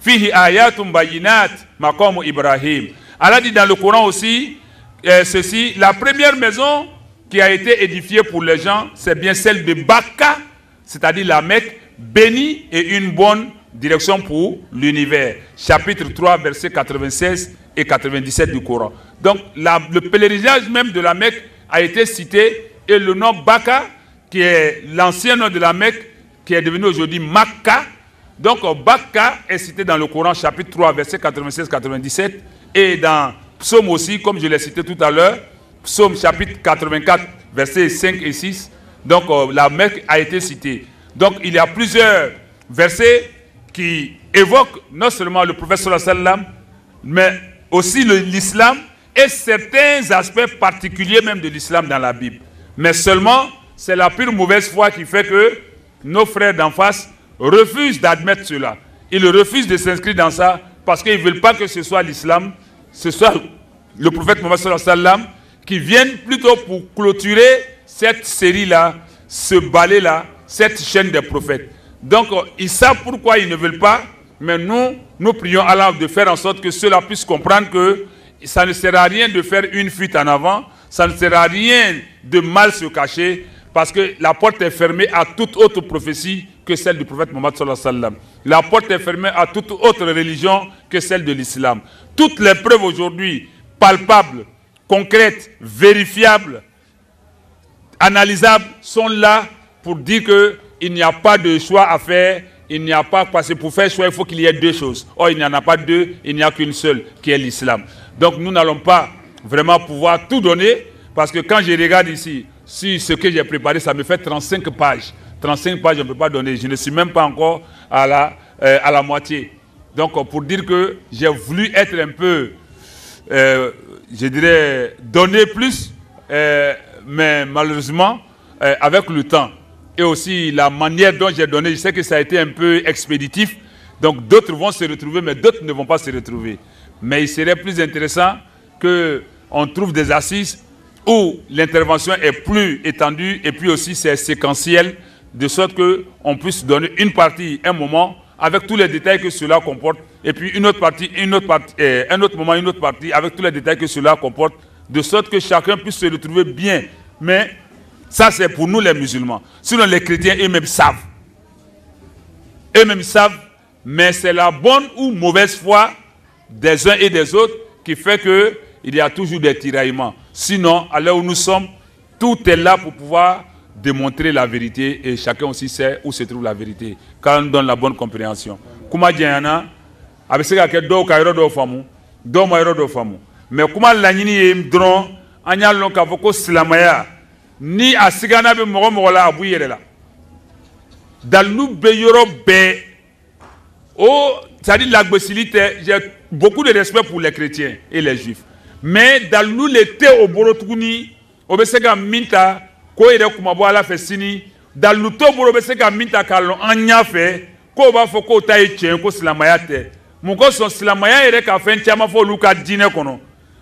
fihi ayatun bayinat maqamu Ibrahim ». Allah dit dans le Coran aussi ceci: la première maison qui a été édifiée pour les gens, c'est bien celle de Bakka, c'est-à-dire la Mecque, bénie et une bonne direction pour l'univers. Chapitre 3, versets 96 et 97 du Coran. Donc le pèlerinage même de la Mecque a été cité, et le nom Bakka, qui est l'ancien nom de la Mecque, qui est devenu aujourd'hui Makka. Donc Bakka est cité dans le Coran, chapitre 3, versets 96-97, et dans Psaume aussi, comme je l'ai cité tout à l'heure, Psaume chapitre 84, versets 5 et 6. Donc la Mecque a été citée. Donc il y a plusieurs versets qui évoquent non seulement le prophète sallallahu alayhi wa sallam, mais aussi l'islam et certains aspects particuliers même de l'islam dans la Bible. Mais seulement, c'est la pure mauvaise foi qui fait que nos frères d'en face refusent d'admettre cela. Ils refusent de s'inscrire dans ça parce qu'ils ne veulent pas que ce soit l'islam, ce soit le prophète Mohammed sallallahu alayhi wa sallam qui vienne plutôt pour clôturer cette série-là, ce balai-là, cette chaîne des prophètes. Donc, ils savent pourquoi ils ne veulent pas, mais nous prions Allah de faire en sorte que ceux-là puissent comprendre que ça ne sert à rien de faire une fuite en avant, ça ne sert à rien de mal se cacher, parce que la porte est fermée à toute autre prophétie que celle du prophète Mohammed sallallahu alayhi wa sallam. La porte est fermée à toute autre religion que celle de l'islam. Toutes les preuves aujourd'hui, palpables, concrètes, vérifiables, analysables, sont là pour dire qu'il n'y a pas de choix à faire, il n'y a pas, parce que pour faire choix, il faut qu'il y ait deux choses. Or, il n'y en a pas deux, il n'y a qu'une seule, qui est l'islam. Donc, nous n'allons pas vraiment pouvoir tout donner, parce que quand je regarde ici, si ce que j'ai préparé, ça me fait 35 pages. 35 pages, je ne peux pas donner. Je ne suis même pas encore à la moitié. Donc, pour dire que j'ai voulu être un peu, je dirais, donner plus, mais malheureusement, avec le temps, et aussi la manière dont j'ai donné, je sais que ça a été un peu expéditif. Donc, d'autres vont se retrouver, mais d'autres ne vont pas se retrouver. Mais il serait plus intéressant qu'on trouve des assises où l'intervention est plus étendue et puis aussi c'est séquentiel, de sorte qu'on puisse donner une partie, un moment, avec tous les détails que cela comporte, et puis une autre partie, un autre moment, une autre partie, avec tous les détails que cela comporte, de sorte que chacun puisse se retrouver bien. Mais ça, c'est pour nous les musulmans. Sinon, les chrétiens eux-mêmes savent. Eux-mêmes savent, mais c'est la bonne ou mauvaise foi des uns et des autres qui fait qu'il y a toujours des tiraillements. Sinon, à l'heure où nous sommes, tout est là pour pouvoir démontrer la vérité et chacun aussi sait où se trouve la vérité quand on donne la bonne compréhension. Kuma diana abiseka ke do ka yoro do famu do ma yoro do famu mais kuma laɲini ye dron an y'a lɔn k'a fɔ ko silamaya ni a sigana bɛ mɔgɔ mɔgɔ la a b'u yɛrɛ la dalilu bɛ yɔrɔ bɛɛ o c'est-à-dire lagbesili tɛ j'ai beaucoup de respect pour les chrétiens et les juifs mais dalilu le tɛ o bolo tuguni o bɛ se ka min ta ko yɛrɛ kuma bɔ ala fɛ sini dalilu t'o bolo bɛ se ka min ta k'a lɔn an ɲa fɛ k'o b'a fɔ k'o ta ye tiɲɛ ko silamaya tɛ mun kosɔn silamaya yɛrɛ ka fɛn caman fɔ olu ka diinɛ kɔnɔ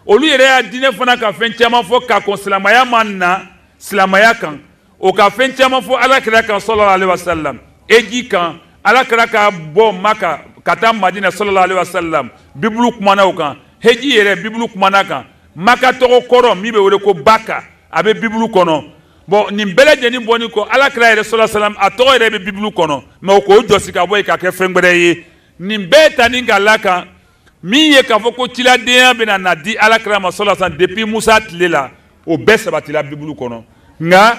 olu yɛrɛ y'a diinɛ fana ka fɛn caman fɔ k'a kɔn silamaya ma na silamaya kan o ka fɛn caman fɔ alakira kan sallallahu alaihi wasallam eji kan alakira ka bɔ maka ka taa madina sallallahu alaihi wasallam bibulu kumana o kan heji yɛrɛ bibulu kumana kan maka tɔgɔ kɔrɔ min bɛ wele ko baka a bɛ bibulu kɔnɔ bon nin bɛɛ lajɛlen bɔni kɔ alakira yɛrɛ sallallahu alaihi wasallam a tɔgɔ yɛrɛ bɛ bibulu kɔnɔ mais o k'o jɔsi ka bɔ yen ka kɛ fɛn wɛrɛ ye nin bɛɛ tani ka la kan min ye k'a fɔ ko ciladenya bɛna na di alakira ma sallallahu alaihi wasallam depuis Musa tile la o bɛɛ sabatila bibulu kɔnɔ nka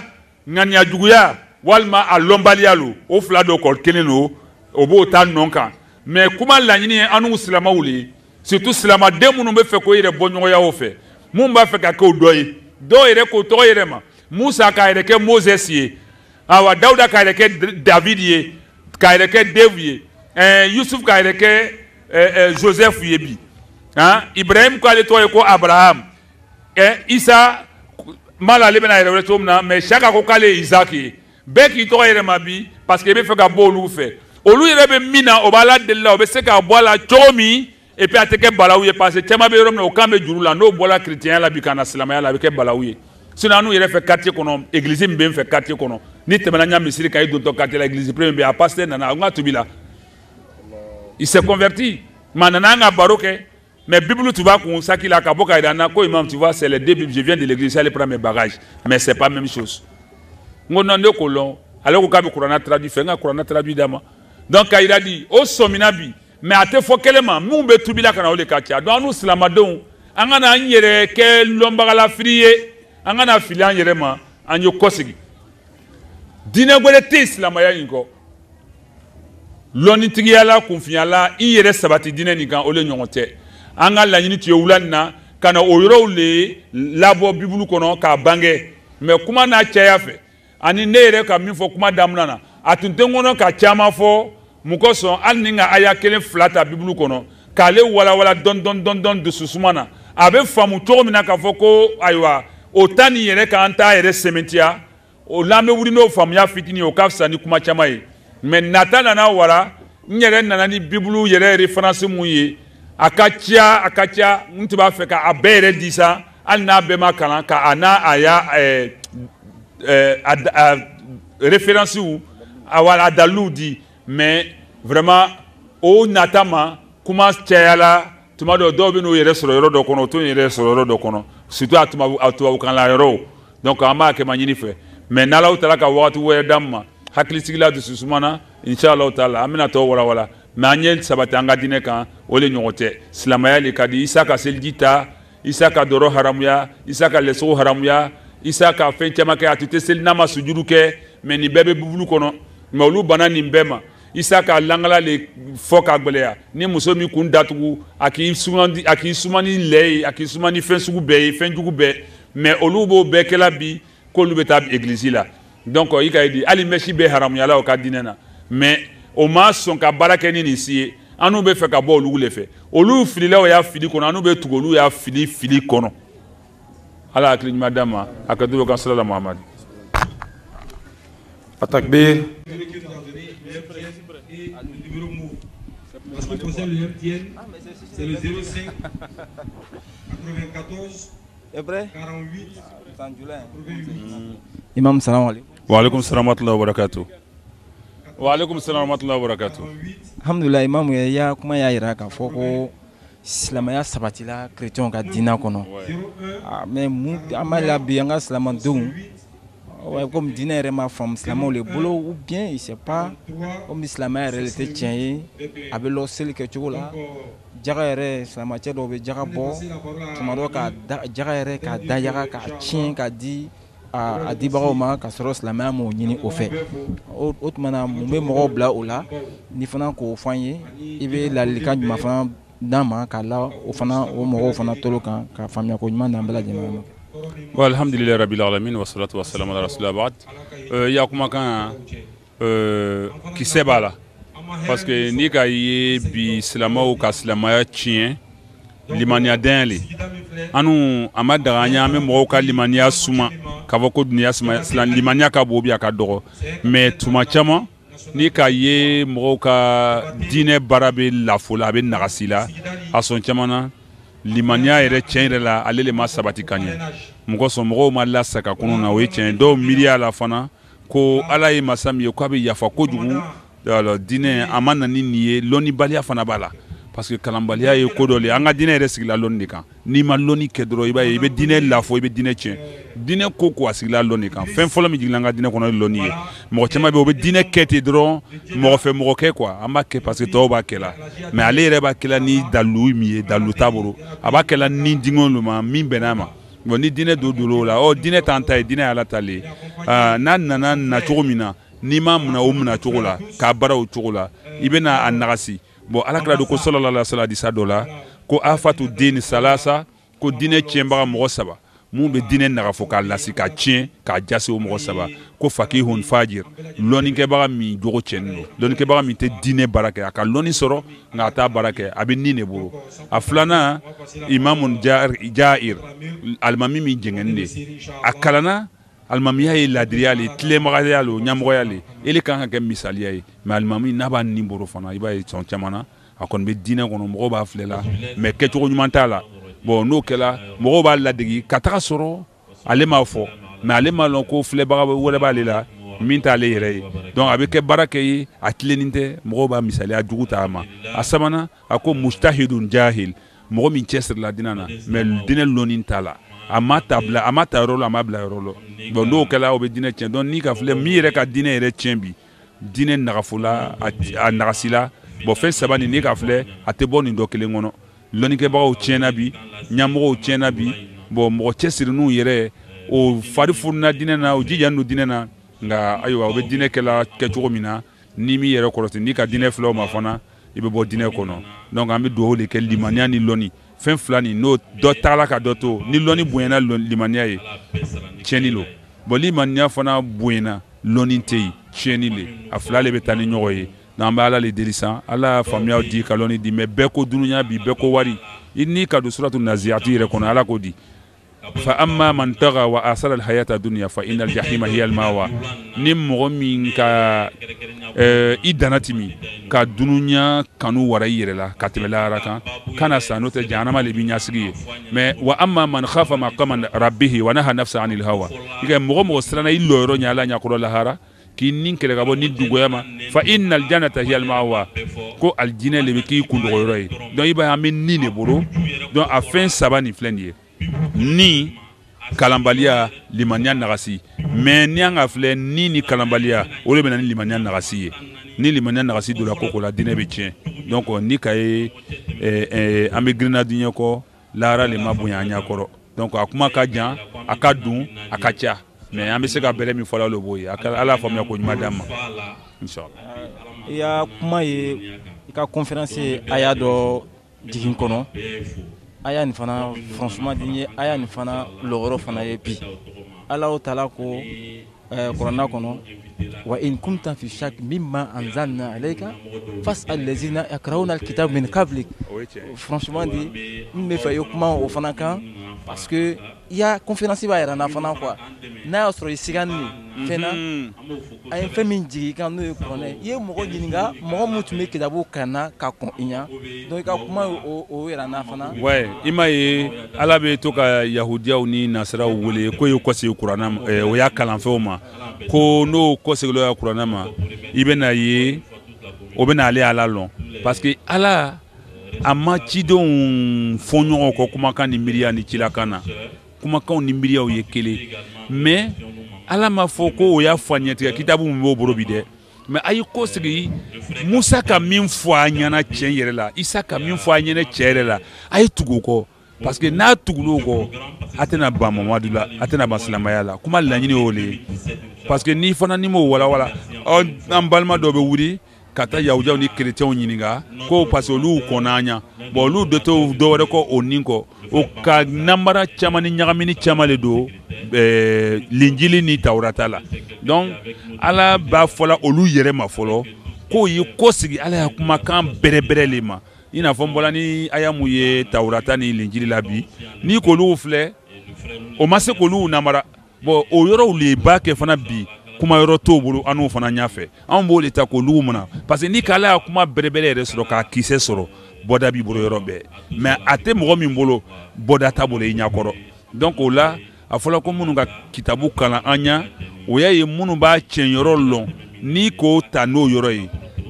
ŋaniya juguya walima a lɔnbaliya lo o fila dɔ kɔrɔ kelen lo o b'o ta nɔ kan mais kuma laɲini ye an n'u silamaw le ye surtout silamaden minnu bɛ fɛ k'o yɛrɛ bɔ ɲɔgɔnyaw fɛ mun b'a fɛ ka kɛ o dɔ ye dɔw yɛrɛ k'o tɔgɔ yɛrɛ ma Musa k'a yɛrɛ kɛ Moses ye awa Dawuda k'a yɛrɛ kɛ David ye k'a yɛrɛ kɛ Dev ye Yusuf k'a yɛrɛ kɛ Joseph ye bi Ibrahim k'ale tɔgɔ ye ko Abraham Isa mala ale bɛna yɛrɛ wele cogo min na mais Saka ko k'ale ye Isaac ye bɛɛ k'i tɔgɔ yɛrɛ ma bi parce que i bɛ fɛ ka bɔ olu fɛ olu yɛrɛ bɛ min na o b'a la deli la o bɛ se k'a bɔ a la cogo min et puis a tɛ kɛ balawu ye parce que caman bɛ yɔrɔ min na o kan bɛ juru la n'o bɔra chrétienya la bi ka na silamɛya la a bɛ kɛ balawu ye sinon an n'u yɛrɛ fɛ quartier kɔnɔ église min bɛ n fɛ quartier kɔnɔ ni tɛmɛna n y'a misiri kan i dontɔ quartier la église premier bɛ a pasteur nana a ko n ka tobi la il s'est converti mais a nana an ka baro kɛ mais Bible tu vas qu'on saki la kabo ka irana ko imam tu vois c'est les deux Bibles je viens de l'église aller prendre mes bagages mais c'est pas même chose ngona ndo ko lon alors ko ka bi Qur'an traduit fait nga Qur'an traduit dama donc il a dit o somina bi mais ate fo kelema mun be tubila kana o le katia donc nous slamadon anga na nyere ke lomba la friye anga na filan yere ma anyo kosigi dina gwele te islamaya yinko lonitigi yala kunfiala i yere sabati dina ni kan o le nyonte anga la nyini tie wulanna kana o yoro le labo bibulu kono ka bange mais kuma na chaya fe ani nere ka min fo kuma damnana atunte ngono ka chama fo mukoso anninga aya kelen flata bibulu kono kale wala don de susumana abe famu to mina ka fo ko aywa otani yere ka anta yere sementia o lambe wuri no famu ya fitini o kafsa ni kuma chama yi mais natana na wala nyere nana ni bibulu yere référence mu yi akatia ntu ba fɛ ka a bɛɛ yɛrɛ di sa hali n'a bɛɛ ma kalan ka a n'a a y'a référence a dalilu di mais vraiment o nata ma kuma cayala tuma dɔ dɔw bɛ n'o yɛrɛ sɔrɔ yɔrɔ dɔ kɔnɔ o t'o yɛrɛ sɔrɔ yɔrɔ dɔ kɔnɔ surtout a tubabukan la yɔrɔw donc an b'a kɛ ma ɲini fɛ mais n'Alaw taara ka wagati wɛrɛ d'an ma hakilisigila dususuma na inchallah taala an bɛna tɔw walawala mais an ye sabati an ka diinɛ kan o le ɲɔgɔn tɛ silamɛya le ka di Isa ka seliji ta Isa ka dɔrɔ haramuya Isa ka lɛsogo haramuya Isa ka fɛn caman kɛ a tun tɛ seli n'a ma sujudu kɛ mais nin bɛɛ bɛ bibulu kɔnɔ mais olu banna nin bɛɛ ma Isa ka langala le fɔ ka gbɛlɛya ni muso min kun datugu a k'i suma ni lɛ ye a k'i suma ni fɛn sugu bɛɛ ye fɛn jugu bɛɛ mais olu b'o bɛɛ kɛla bi k'olu bɛ taa église la donc il ka dit ali meshi be haram yala o ka dinena mais o ma son ka baraka ni ni si anu be fe ka bo olu le fe olu filila o ya fili kono anu be tugolu ya fili kono ala akli madama akadu kan sallallahu muhammad Atakbir. En ce qui concerne le MTN, c'est le 05 94 48 Imam, salam alaikum. Wa alaikum salam wa rahmatullahi wa barakatuh. Wa alaikum salam wa rahmatullahi wa barakatuh. Alhamdulillah, Imam, ya kuma ya ira ka foko silamaya sabatila chrétien ka dina kono. Mais mu amala bi anga silamandou. Ouais, comme dîner et ma femme, islamon le boulot ou bien il sait pas comme islam est réalité tient avec l'océan que tu vois là. Jagare islam tient dobe jagabo. Tu m'as dit que jagare ka dayaga ka tient ka di a di baroma ka soro islam a mo nyini au fait. Autre mana mumbe mo bla ou là ni fana ko fanyi ibe la lika du ma fana dama ka la o fana o mo fana toloka ka famia ko nyuma na bla jema. Alhamdulillah rabbil alamin wa salatu wa salam ala rasulillah ba'd ya kuma kan ki sebala parce que ni ka ye bi silamaw ka silamaya tien limaniya denli anu amada ganya me mo ka limaniya suma ka voko dunya suma limaniya ka bobi aka dogo mais tuma chama ni ka ye mo ka dine barabe la fola be nagasila ason chamana limaniya yɛrɛ tiɲɛ yɛrɛ la ale le ma sabati ka ɲɛ mɔgɔ sɔn mɔgɔw ma lasaka kɔnɔ na o ye tiɲɛ dɔw miiriya la fana ko ala ye masa min ye k'a bɛ yafa kojugu diinɛ a ma na ni nin ye lɔnnibaliya fana b'a la parce que kalanbaliya ye ko dɔ le an ka diinɛ yɛrɛ sigila lɔnni de kan n'i ma lɔnni kɛ dɔrɔn i b'a ye i bɛ diinɛ lafɔ i bɛ diinɛ tiɲɛ diinɛ ko a sigila lɔnni kan fɛn fɔlɔ min jiginna an ka diinɛ kɔnɔ ye lɔnni ye mɔgɔ caman bɛ yen o bɛ diinɛ kɛ ten dɔrɔn mɔgɔ fɛ mɔgɔ kɛ quoi an b'a kɛ parce que tɔw b'a kɛ la mais ale yɛrɛ b'a kɛ la ni dalu min ye dalu t'a bolo a b'a kɛ la ni dingɛw ma min bɛnn'a ma bon ni diinɛ don o la diinɛ t'an ta ye diinɛ y'ala ta le n'a nana na cogo min na n'i ma munna o munna cogo la k'a baara o cogo la i bɛna a nagasi bon alakira do ko sallallahu alaihi wasallam disa dɔ la ko afatu dini salasa ko diinɛ tiɲɛbaga mɔgɔ saba mun bɛ diinɛ nagafo k'a lasi k'a tiɲɛ k'a jase o mɔgɔ saba ko fakihun fajir lɔnnikɛbaga min jogo tiɲɛnen don lɔnnikɛbaga min tɛ diinɛ baara kɛ a ka lɔnni sɔrɔ nka a t'a baara kɛ a bɛ nin de bolo a filanan imamun jair alimami min jɛngɛnnen de a kalanna alimamiya ye ladiriya le tilemagaya le ɲɛmɔgɔya le ele kan ka kɛ misaliya ye mais alimami n'a b'a nin bolo fana i b'a ye sɔn caman na a kɔni bɛ diinɛ kɔnɔ mɔgɔw b'a filɛ la mais kɛcogo ɲuman t'a la bon n'o kɛla mɔgɔw b'a ladegi ka taga sɔrɔ ale m'a fɔ mais ale m'a lɔn ko filɛbaga wɛrɛ b'ale la min t'ale yɛrɛ ye donc a bɛ kɛ baara kɛ ye a tilenin tɛ mɔgɔw b'a misaliya jugu ta a ma a sabanan a ko mustahidun jahil mɔgɔ min cɛsirila diinɛ na mais diinɛ lɔnni t'a la a ma ta yɔrɔ la a ma bila yɔrɔ la bon n'o kɛla o bɛ diinɛ tiɲɛ donc n'i ka filɛ min yɛrɛ ka diinɛ yɛrɛ tiɲɛ bi diinɛ nagafola a nagasila bon fɛn saba nin n'i ka filɛ a tɛ bɔ nin dɔ kelen kɔnɔ lɔnnikɛbagaw tiɲɛna bi ɲɛmɔgɔw tiɲɛna bi bon mɔgɔ cɛsirininw yɛrɛ o fari fununa diinɛ na o jijalen don diinɛ na nka ayiwa o bɛ diinɛ kɛcogo min na n'i m'i yɛrɛ kɔlɔsi n'i ka diinɛ filɛ o ma fana i bɛ bɔ diinɛ kɔnɔ donc an bɛ dugawu de kɛ limaniya ni lɔnni fɛn fila nin n'o dɔ taala ka dɔ to ni lɔnni bonyana limaniya ye tiɲɛni lo bon limaniya fana bonyana lɔnni tɛ yen tiɲɛni le a fila le bɛ taa ni ɲɔgɔn ye n'an bɛ ala le deli san ala y'a faamuyaw di ka lɔnni di mais bɛɛ ko dunuya bi bɛɛ ko wari i ni ka don suratu naziyatu yɛrɛ kɔnɔ ala ko di fa amma man taga wa asara alhayata dunya fa innal jahima hiya almawa ni mɔgɔ min ka i dana timi ka dunuya kanu wara i yɛrɛ la ka tɛmɛ lahara kan kana sa n'o tɛ jahanama le b'i ɲɛsigi ye mais wa amma man khafa maqama rabbihi wa naha nafsa anil hawa i ka mɔgɔ siranna i lɔ yɔrɔ ɲɛ ala ɲɛkɔrɔ lahara k'i nin kɛlɛ ka bɔ ni dugoya ma fa innal jannata hiya almawa ko aljinɛ le bɛ k'i kundogoyɔrɔ ye donc i b'a ye an bɛ nin de bolo donc a fɛn saba nin filɛ nin ye ni kalanbaliya limaniya nagasi mais ni an ka filɛ ni kalanbaliya o de bɛ na ni limaniya nagasi ye ni limaniya nagasi donna ko la diinɛ bɛ tiɲɛ donc ni ka ye an bɛ girinna diɲɛ kɔ lahara le ma bonya an ɲɛ kɔrɔ donc a kuma ka jan a ka dun a ka ca mais an bɛ se ka bɛrɛ min fɔla o b'o ye ala faamuya ko ɲuman d'an ma inshallah. I y'a kuma ye i ka conférence ye a y'a dɔ jigin kɔnɔ a y'a nin fana franchement di ye a y'a nin fana lɔgɔrɔ fana ye bi ala o taala ko Qur'an kono wa in kunta fi shak mimma anzalna alayka fas'al allazina yaqra'una alkitab min qablik. Franchement dit me fait yokuma au fana kan parce que il y a conférence ba yara na fana quoi na osro isigani fena ay femi jigi kan no koné ye mogo nyinga mogo mutume kitabu kana ka kon inya donc ka kuma o yara na fana ouais imaye ala be to ka yahudiya ni nasara wole ko yo ko se qur'ana o ya kalan fe o ma ko no ko se lo ya qur'ana ma ibena ye o bena ale ala lon parce que ala ama cidon fonyo ko kuma kan ni miriya ni cilakana kuma kan ni miriya o ye kele mais ala ma foko o ya fanyete kitabu mo borobi de mais ayi ko sigi Musa ka min fo anyana cien yere la Isa ka min fo anyana cere la ayi tugo ko parce que na tugulo ko atena ba Mamadu la atena ba silamaya la kuma lanyini ole parce que ni fana ni mo wala on balma do be wuri kata yahudiya ni chrétien nyiniga ko parce que lu konanya bon lu de to do wore ko oninko o ka nambara chamani nyagamini chamale do linjili ni taurata la donc ala ba fola olu yere ma folo ko yi ko sigi ala ya kuma kan berebere lema ina fombola ni ayamu ye taurata ni linjili la bi ni ko lu fle o mase ko lu namara bon o yoro le ba ke fana bi kuma yoro to bulu anu fana nyafe an bo le ta ko lu muna parce que ni kala kuma berebere re soro ka kise soro boda bi bolo yoro be mais ate mo mi mbolo boda ta bolo nya koro donc o la a fola ko munu ga kitabu kala anya o ya ye munu ba chen yoro lon ni ko ta no yoro yi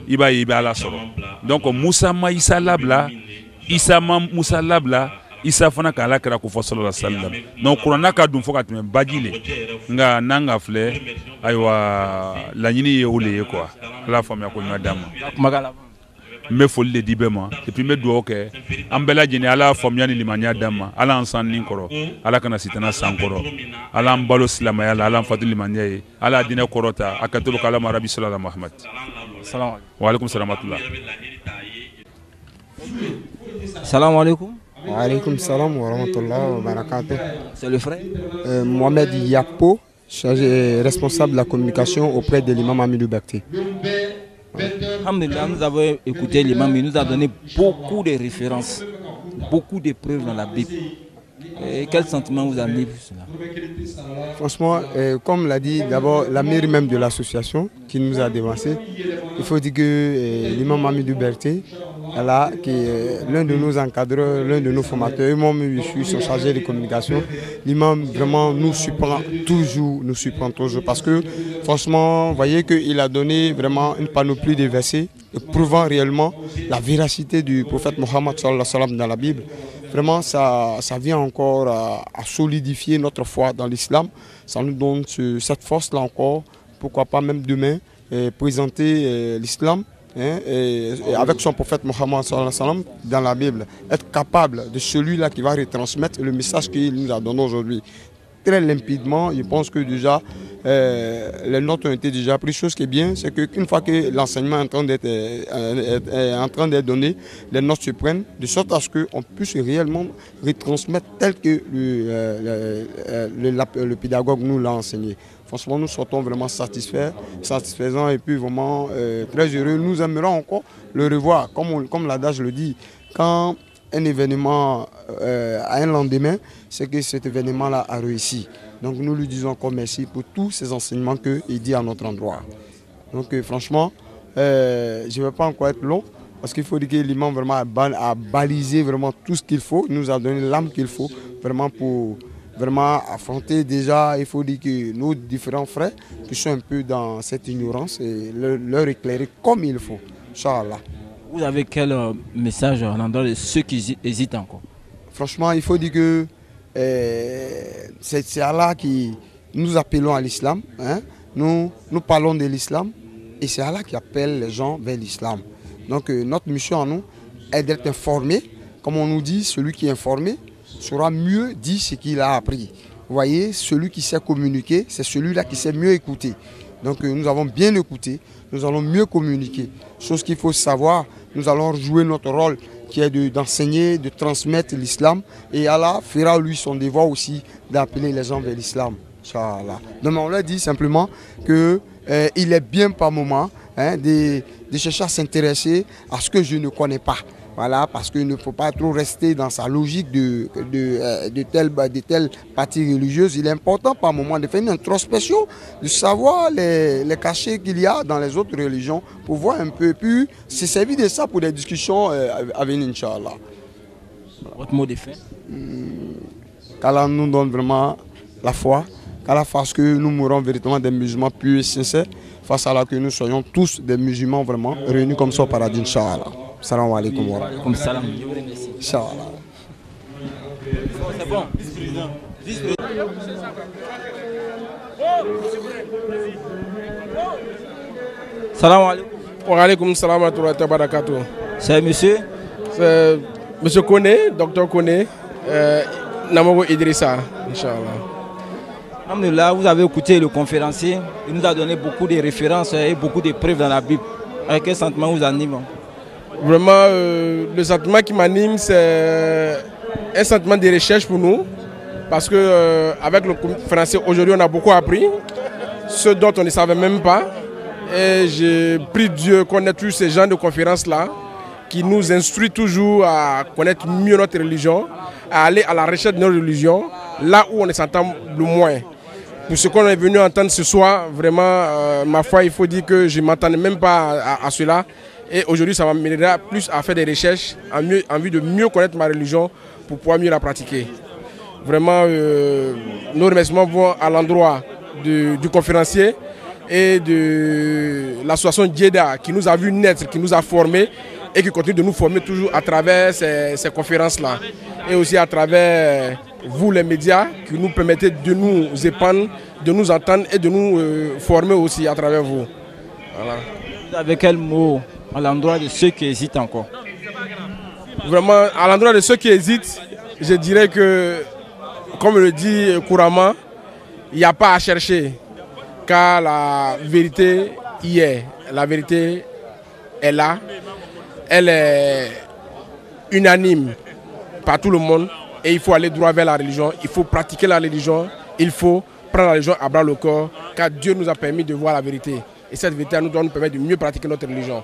iba ala soro donc Musa ma Isa labla Isa ma Musa labla Isa fana ka ala kira ko fo sallallahu alaihi wasallam donc Qur'an ka dum fo ka teme bajile nga nanga fle aywa la nyini ye ole quoi la femme ya ko madama magala me fol le dibema et puis me do ke ambela jeni ala femme ya ni limanya dama ala ansan nin koro ala kana sitana sankoro ala mbalo silama ya ala fatul limanya ye ala dina korota akatulu kala marabi sallallahu muhammad salam wa alaikum salam atullah salam alaikum. Wa alaykoum salam wa rahmatullahi wa barakatuh. C'est le frère Mohamed Yapo, responsable de la communication auprès de l'imam Amidou Bakté. Alhamdulillah, nous avons écouté l'imam, il nous a donné beaucoup de références, beaucoup de preuves dans la Bible. Et quel sentiment vous avez pour cela? Franchement, comme l'a dit d'abord l'amir même de l'association qui nous a dévancé, il faut dire que l'imam Amidou Bakté, qui est l'un de nos encadreurs, l'un de nos formateurs, moi-même je suis son chargé de communication. L'imam vraiment nous surprend toujours parce que franchement, vous voyez qu'il a donné vraiment une panoplie de versets prouvant réellement la véracité du prophète Mohammed sallallahu alayhi wa sallam dans la Bible. Vraiment, ça vient encore à solidifier notre foi dans l'islam. Ça nous donne cette force-là encore, pourquoi pas même demain, présenter l'islam. Et avec son prophète Mohammed sallallahu alayhi wa sallam dans la Bible, être capable de celui-là qui va retransmettre le message qu'il nous a donné aujourd'hui. Très limpidement, je pense que déjà les notes ont été déjà prises. Chose qui est bien, c'est qu'une fois que l'enseignement est en train d'être donné, les notes se prennent de sorte à ce qu'on puisse réellement retransmettre tel que le pédagogue nous l'a enseigné. Franchement, nous sortons vraiment satisfaisants et puis vraiment très heureux. Nous aimerions encore le revoir, comme l'adage le dit. Quand un événement a un lendemain, c'est que cet événement-là a réussi. Donc nous lui disons encore merci pour tous ces enseignements qu'il dit à notre endroit. Donc franchement, je ne vais pas encore être long, parce qu'il faut dire que l'imam vraiment a balisé vraiment tout ce qu'il faut. Il nous a donné l'âme qu'il faut vraiment pour affronter déjà, il faut dire que nos différents frères qui sont un peu dans cette ignorance et leur éclairer comme il faut. Inch'Allah. Vous avez quel message à l'endroit de ceux qui hésitent encore? Franchement, il faut dire que c'est Allah qui nous appelons à l'islam. Hein? Nous parlons de l'islam et c'est Allah qui appelle les gens vers l'islam. Donc notre mission à nous est d'être informé. Comme on nous dit, celui qui est informé saura mieux dire ce qu'il a appris. Vous voyez, celui qui sait communiquer, c'est celui-là qui sait mieux écouter. Donc nous avons bien écouté, nous allons mieux communiquer. Chose qu'il faut savoir, nous allons jouer notre rôle qui est d'enseigner, de transmettre l'islam. Et Allah fera lui son devoir aussi d'appeler les gens vers l'islam. Inch'Allah. Donc on leur dit simplement qu'il est bien par moment de chercher à s'intéresser à ce que je ne connais pas. Voilà, parce qu'il ne faut pas trop rester dans sa logique de telle partie religieuse. Il est important par moment de faire une introspection, de savoir les cachets qu'il y a dans les autres religions pour voir un peu, puis se servir de ça pour des discussions à venir, Inch'Allah. Votre mot de fin? Qu'Allah nous donne vraiment la foi, qu'Allah fasse que nous mourons véritablement des musulmans purs et sincères, face à là que nous soyons tous des musulmans vraiment réunis comme ça au paradis, Inch'Allah. Salam alaikum wa rahmatullah. Salam. Je vous remercie. Inch'Allah. C'est bon. Vice-président. Salam alaikum. Wa alaikum salam wa rahmatullahi wa barakatuh. C'est monsieur? C'est monsieur Kone, docteur Kone, Namogo Idrissa, Inch'Allah. Alhamdulillah, vous avez écouté le conférencier. Il nous a donné beaucoup de références et beaucoup de preuves dans la Bible. Avec quel sentiment vous anime? Vraiment, le sentiment qui m'anime, c'est un sentiment de recherche pour nous. Parce que avec le conférencier, aujourd'hui, on a beaucoup appris. Ce dont on ne savait même pas. Et j'ai pris Dieu qu'on ait tous ces gens de conférences-là qui nous instruit toujours à connaître mieux notre religion, à aller à la recherche de notre religion, là où on s'entend le moins. Pour ce qu'on est venu entendre ce soir, vraiment, ma foi, il faut dire que je ne m'attendais même pas à cela. Et aujourd'hui, ça m'amènera plus à faire des recherches en vue de mieux connaître ma religion pour pouvoir mieux la pratiquer. Vraiment, nos remerciements vont à l'endroit du conférencier et de l'association Djeda qui nous a vu naître, qui nous a formés et qui continue de nous former toujours à travers ces conférences-là. Et aussi à travers vous, les médias, qui nous permettez de nous épandre, de nous entendre et de nous former aussi à travers vous. Voilà. Avec quel mot à l'endroit de ceux qui hésitent encore? Vraiment, à l'endroit de ceux qui hésitent, je dirais que, comme le dit couramment, il n'y a pas à chercher, car la vérité y est. La vérité est là. Elle est unanime par tout le monde et il faut aller droit vers la religion. Il faut pratiquer la religion. Il faut prendre la religion à bras le corps, car Dieu nous a permis de voir la vérité. Et cette vérité nous doit nous permettre de mieux pratiquer notre religion.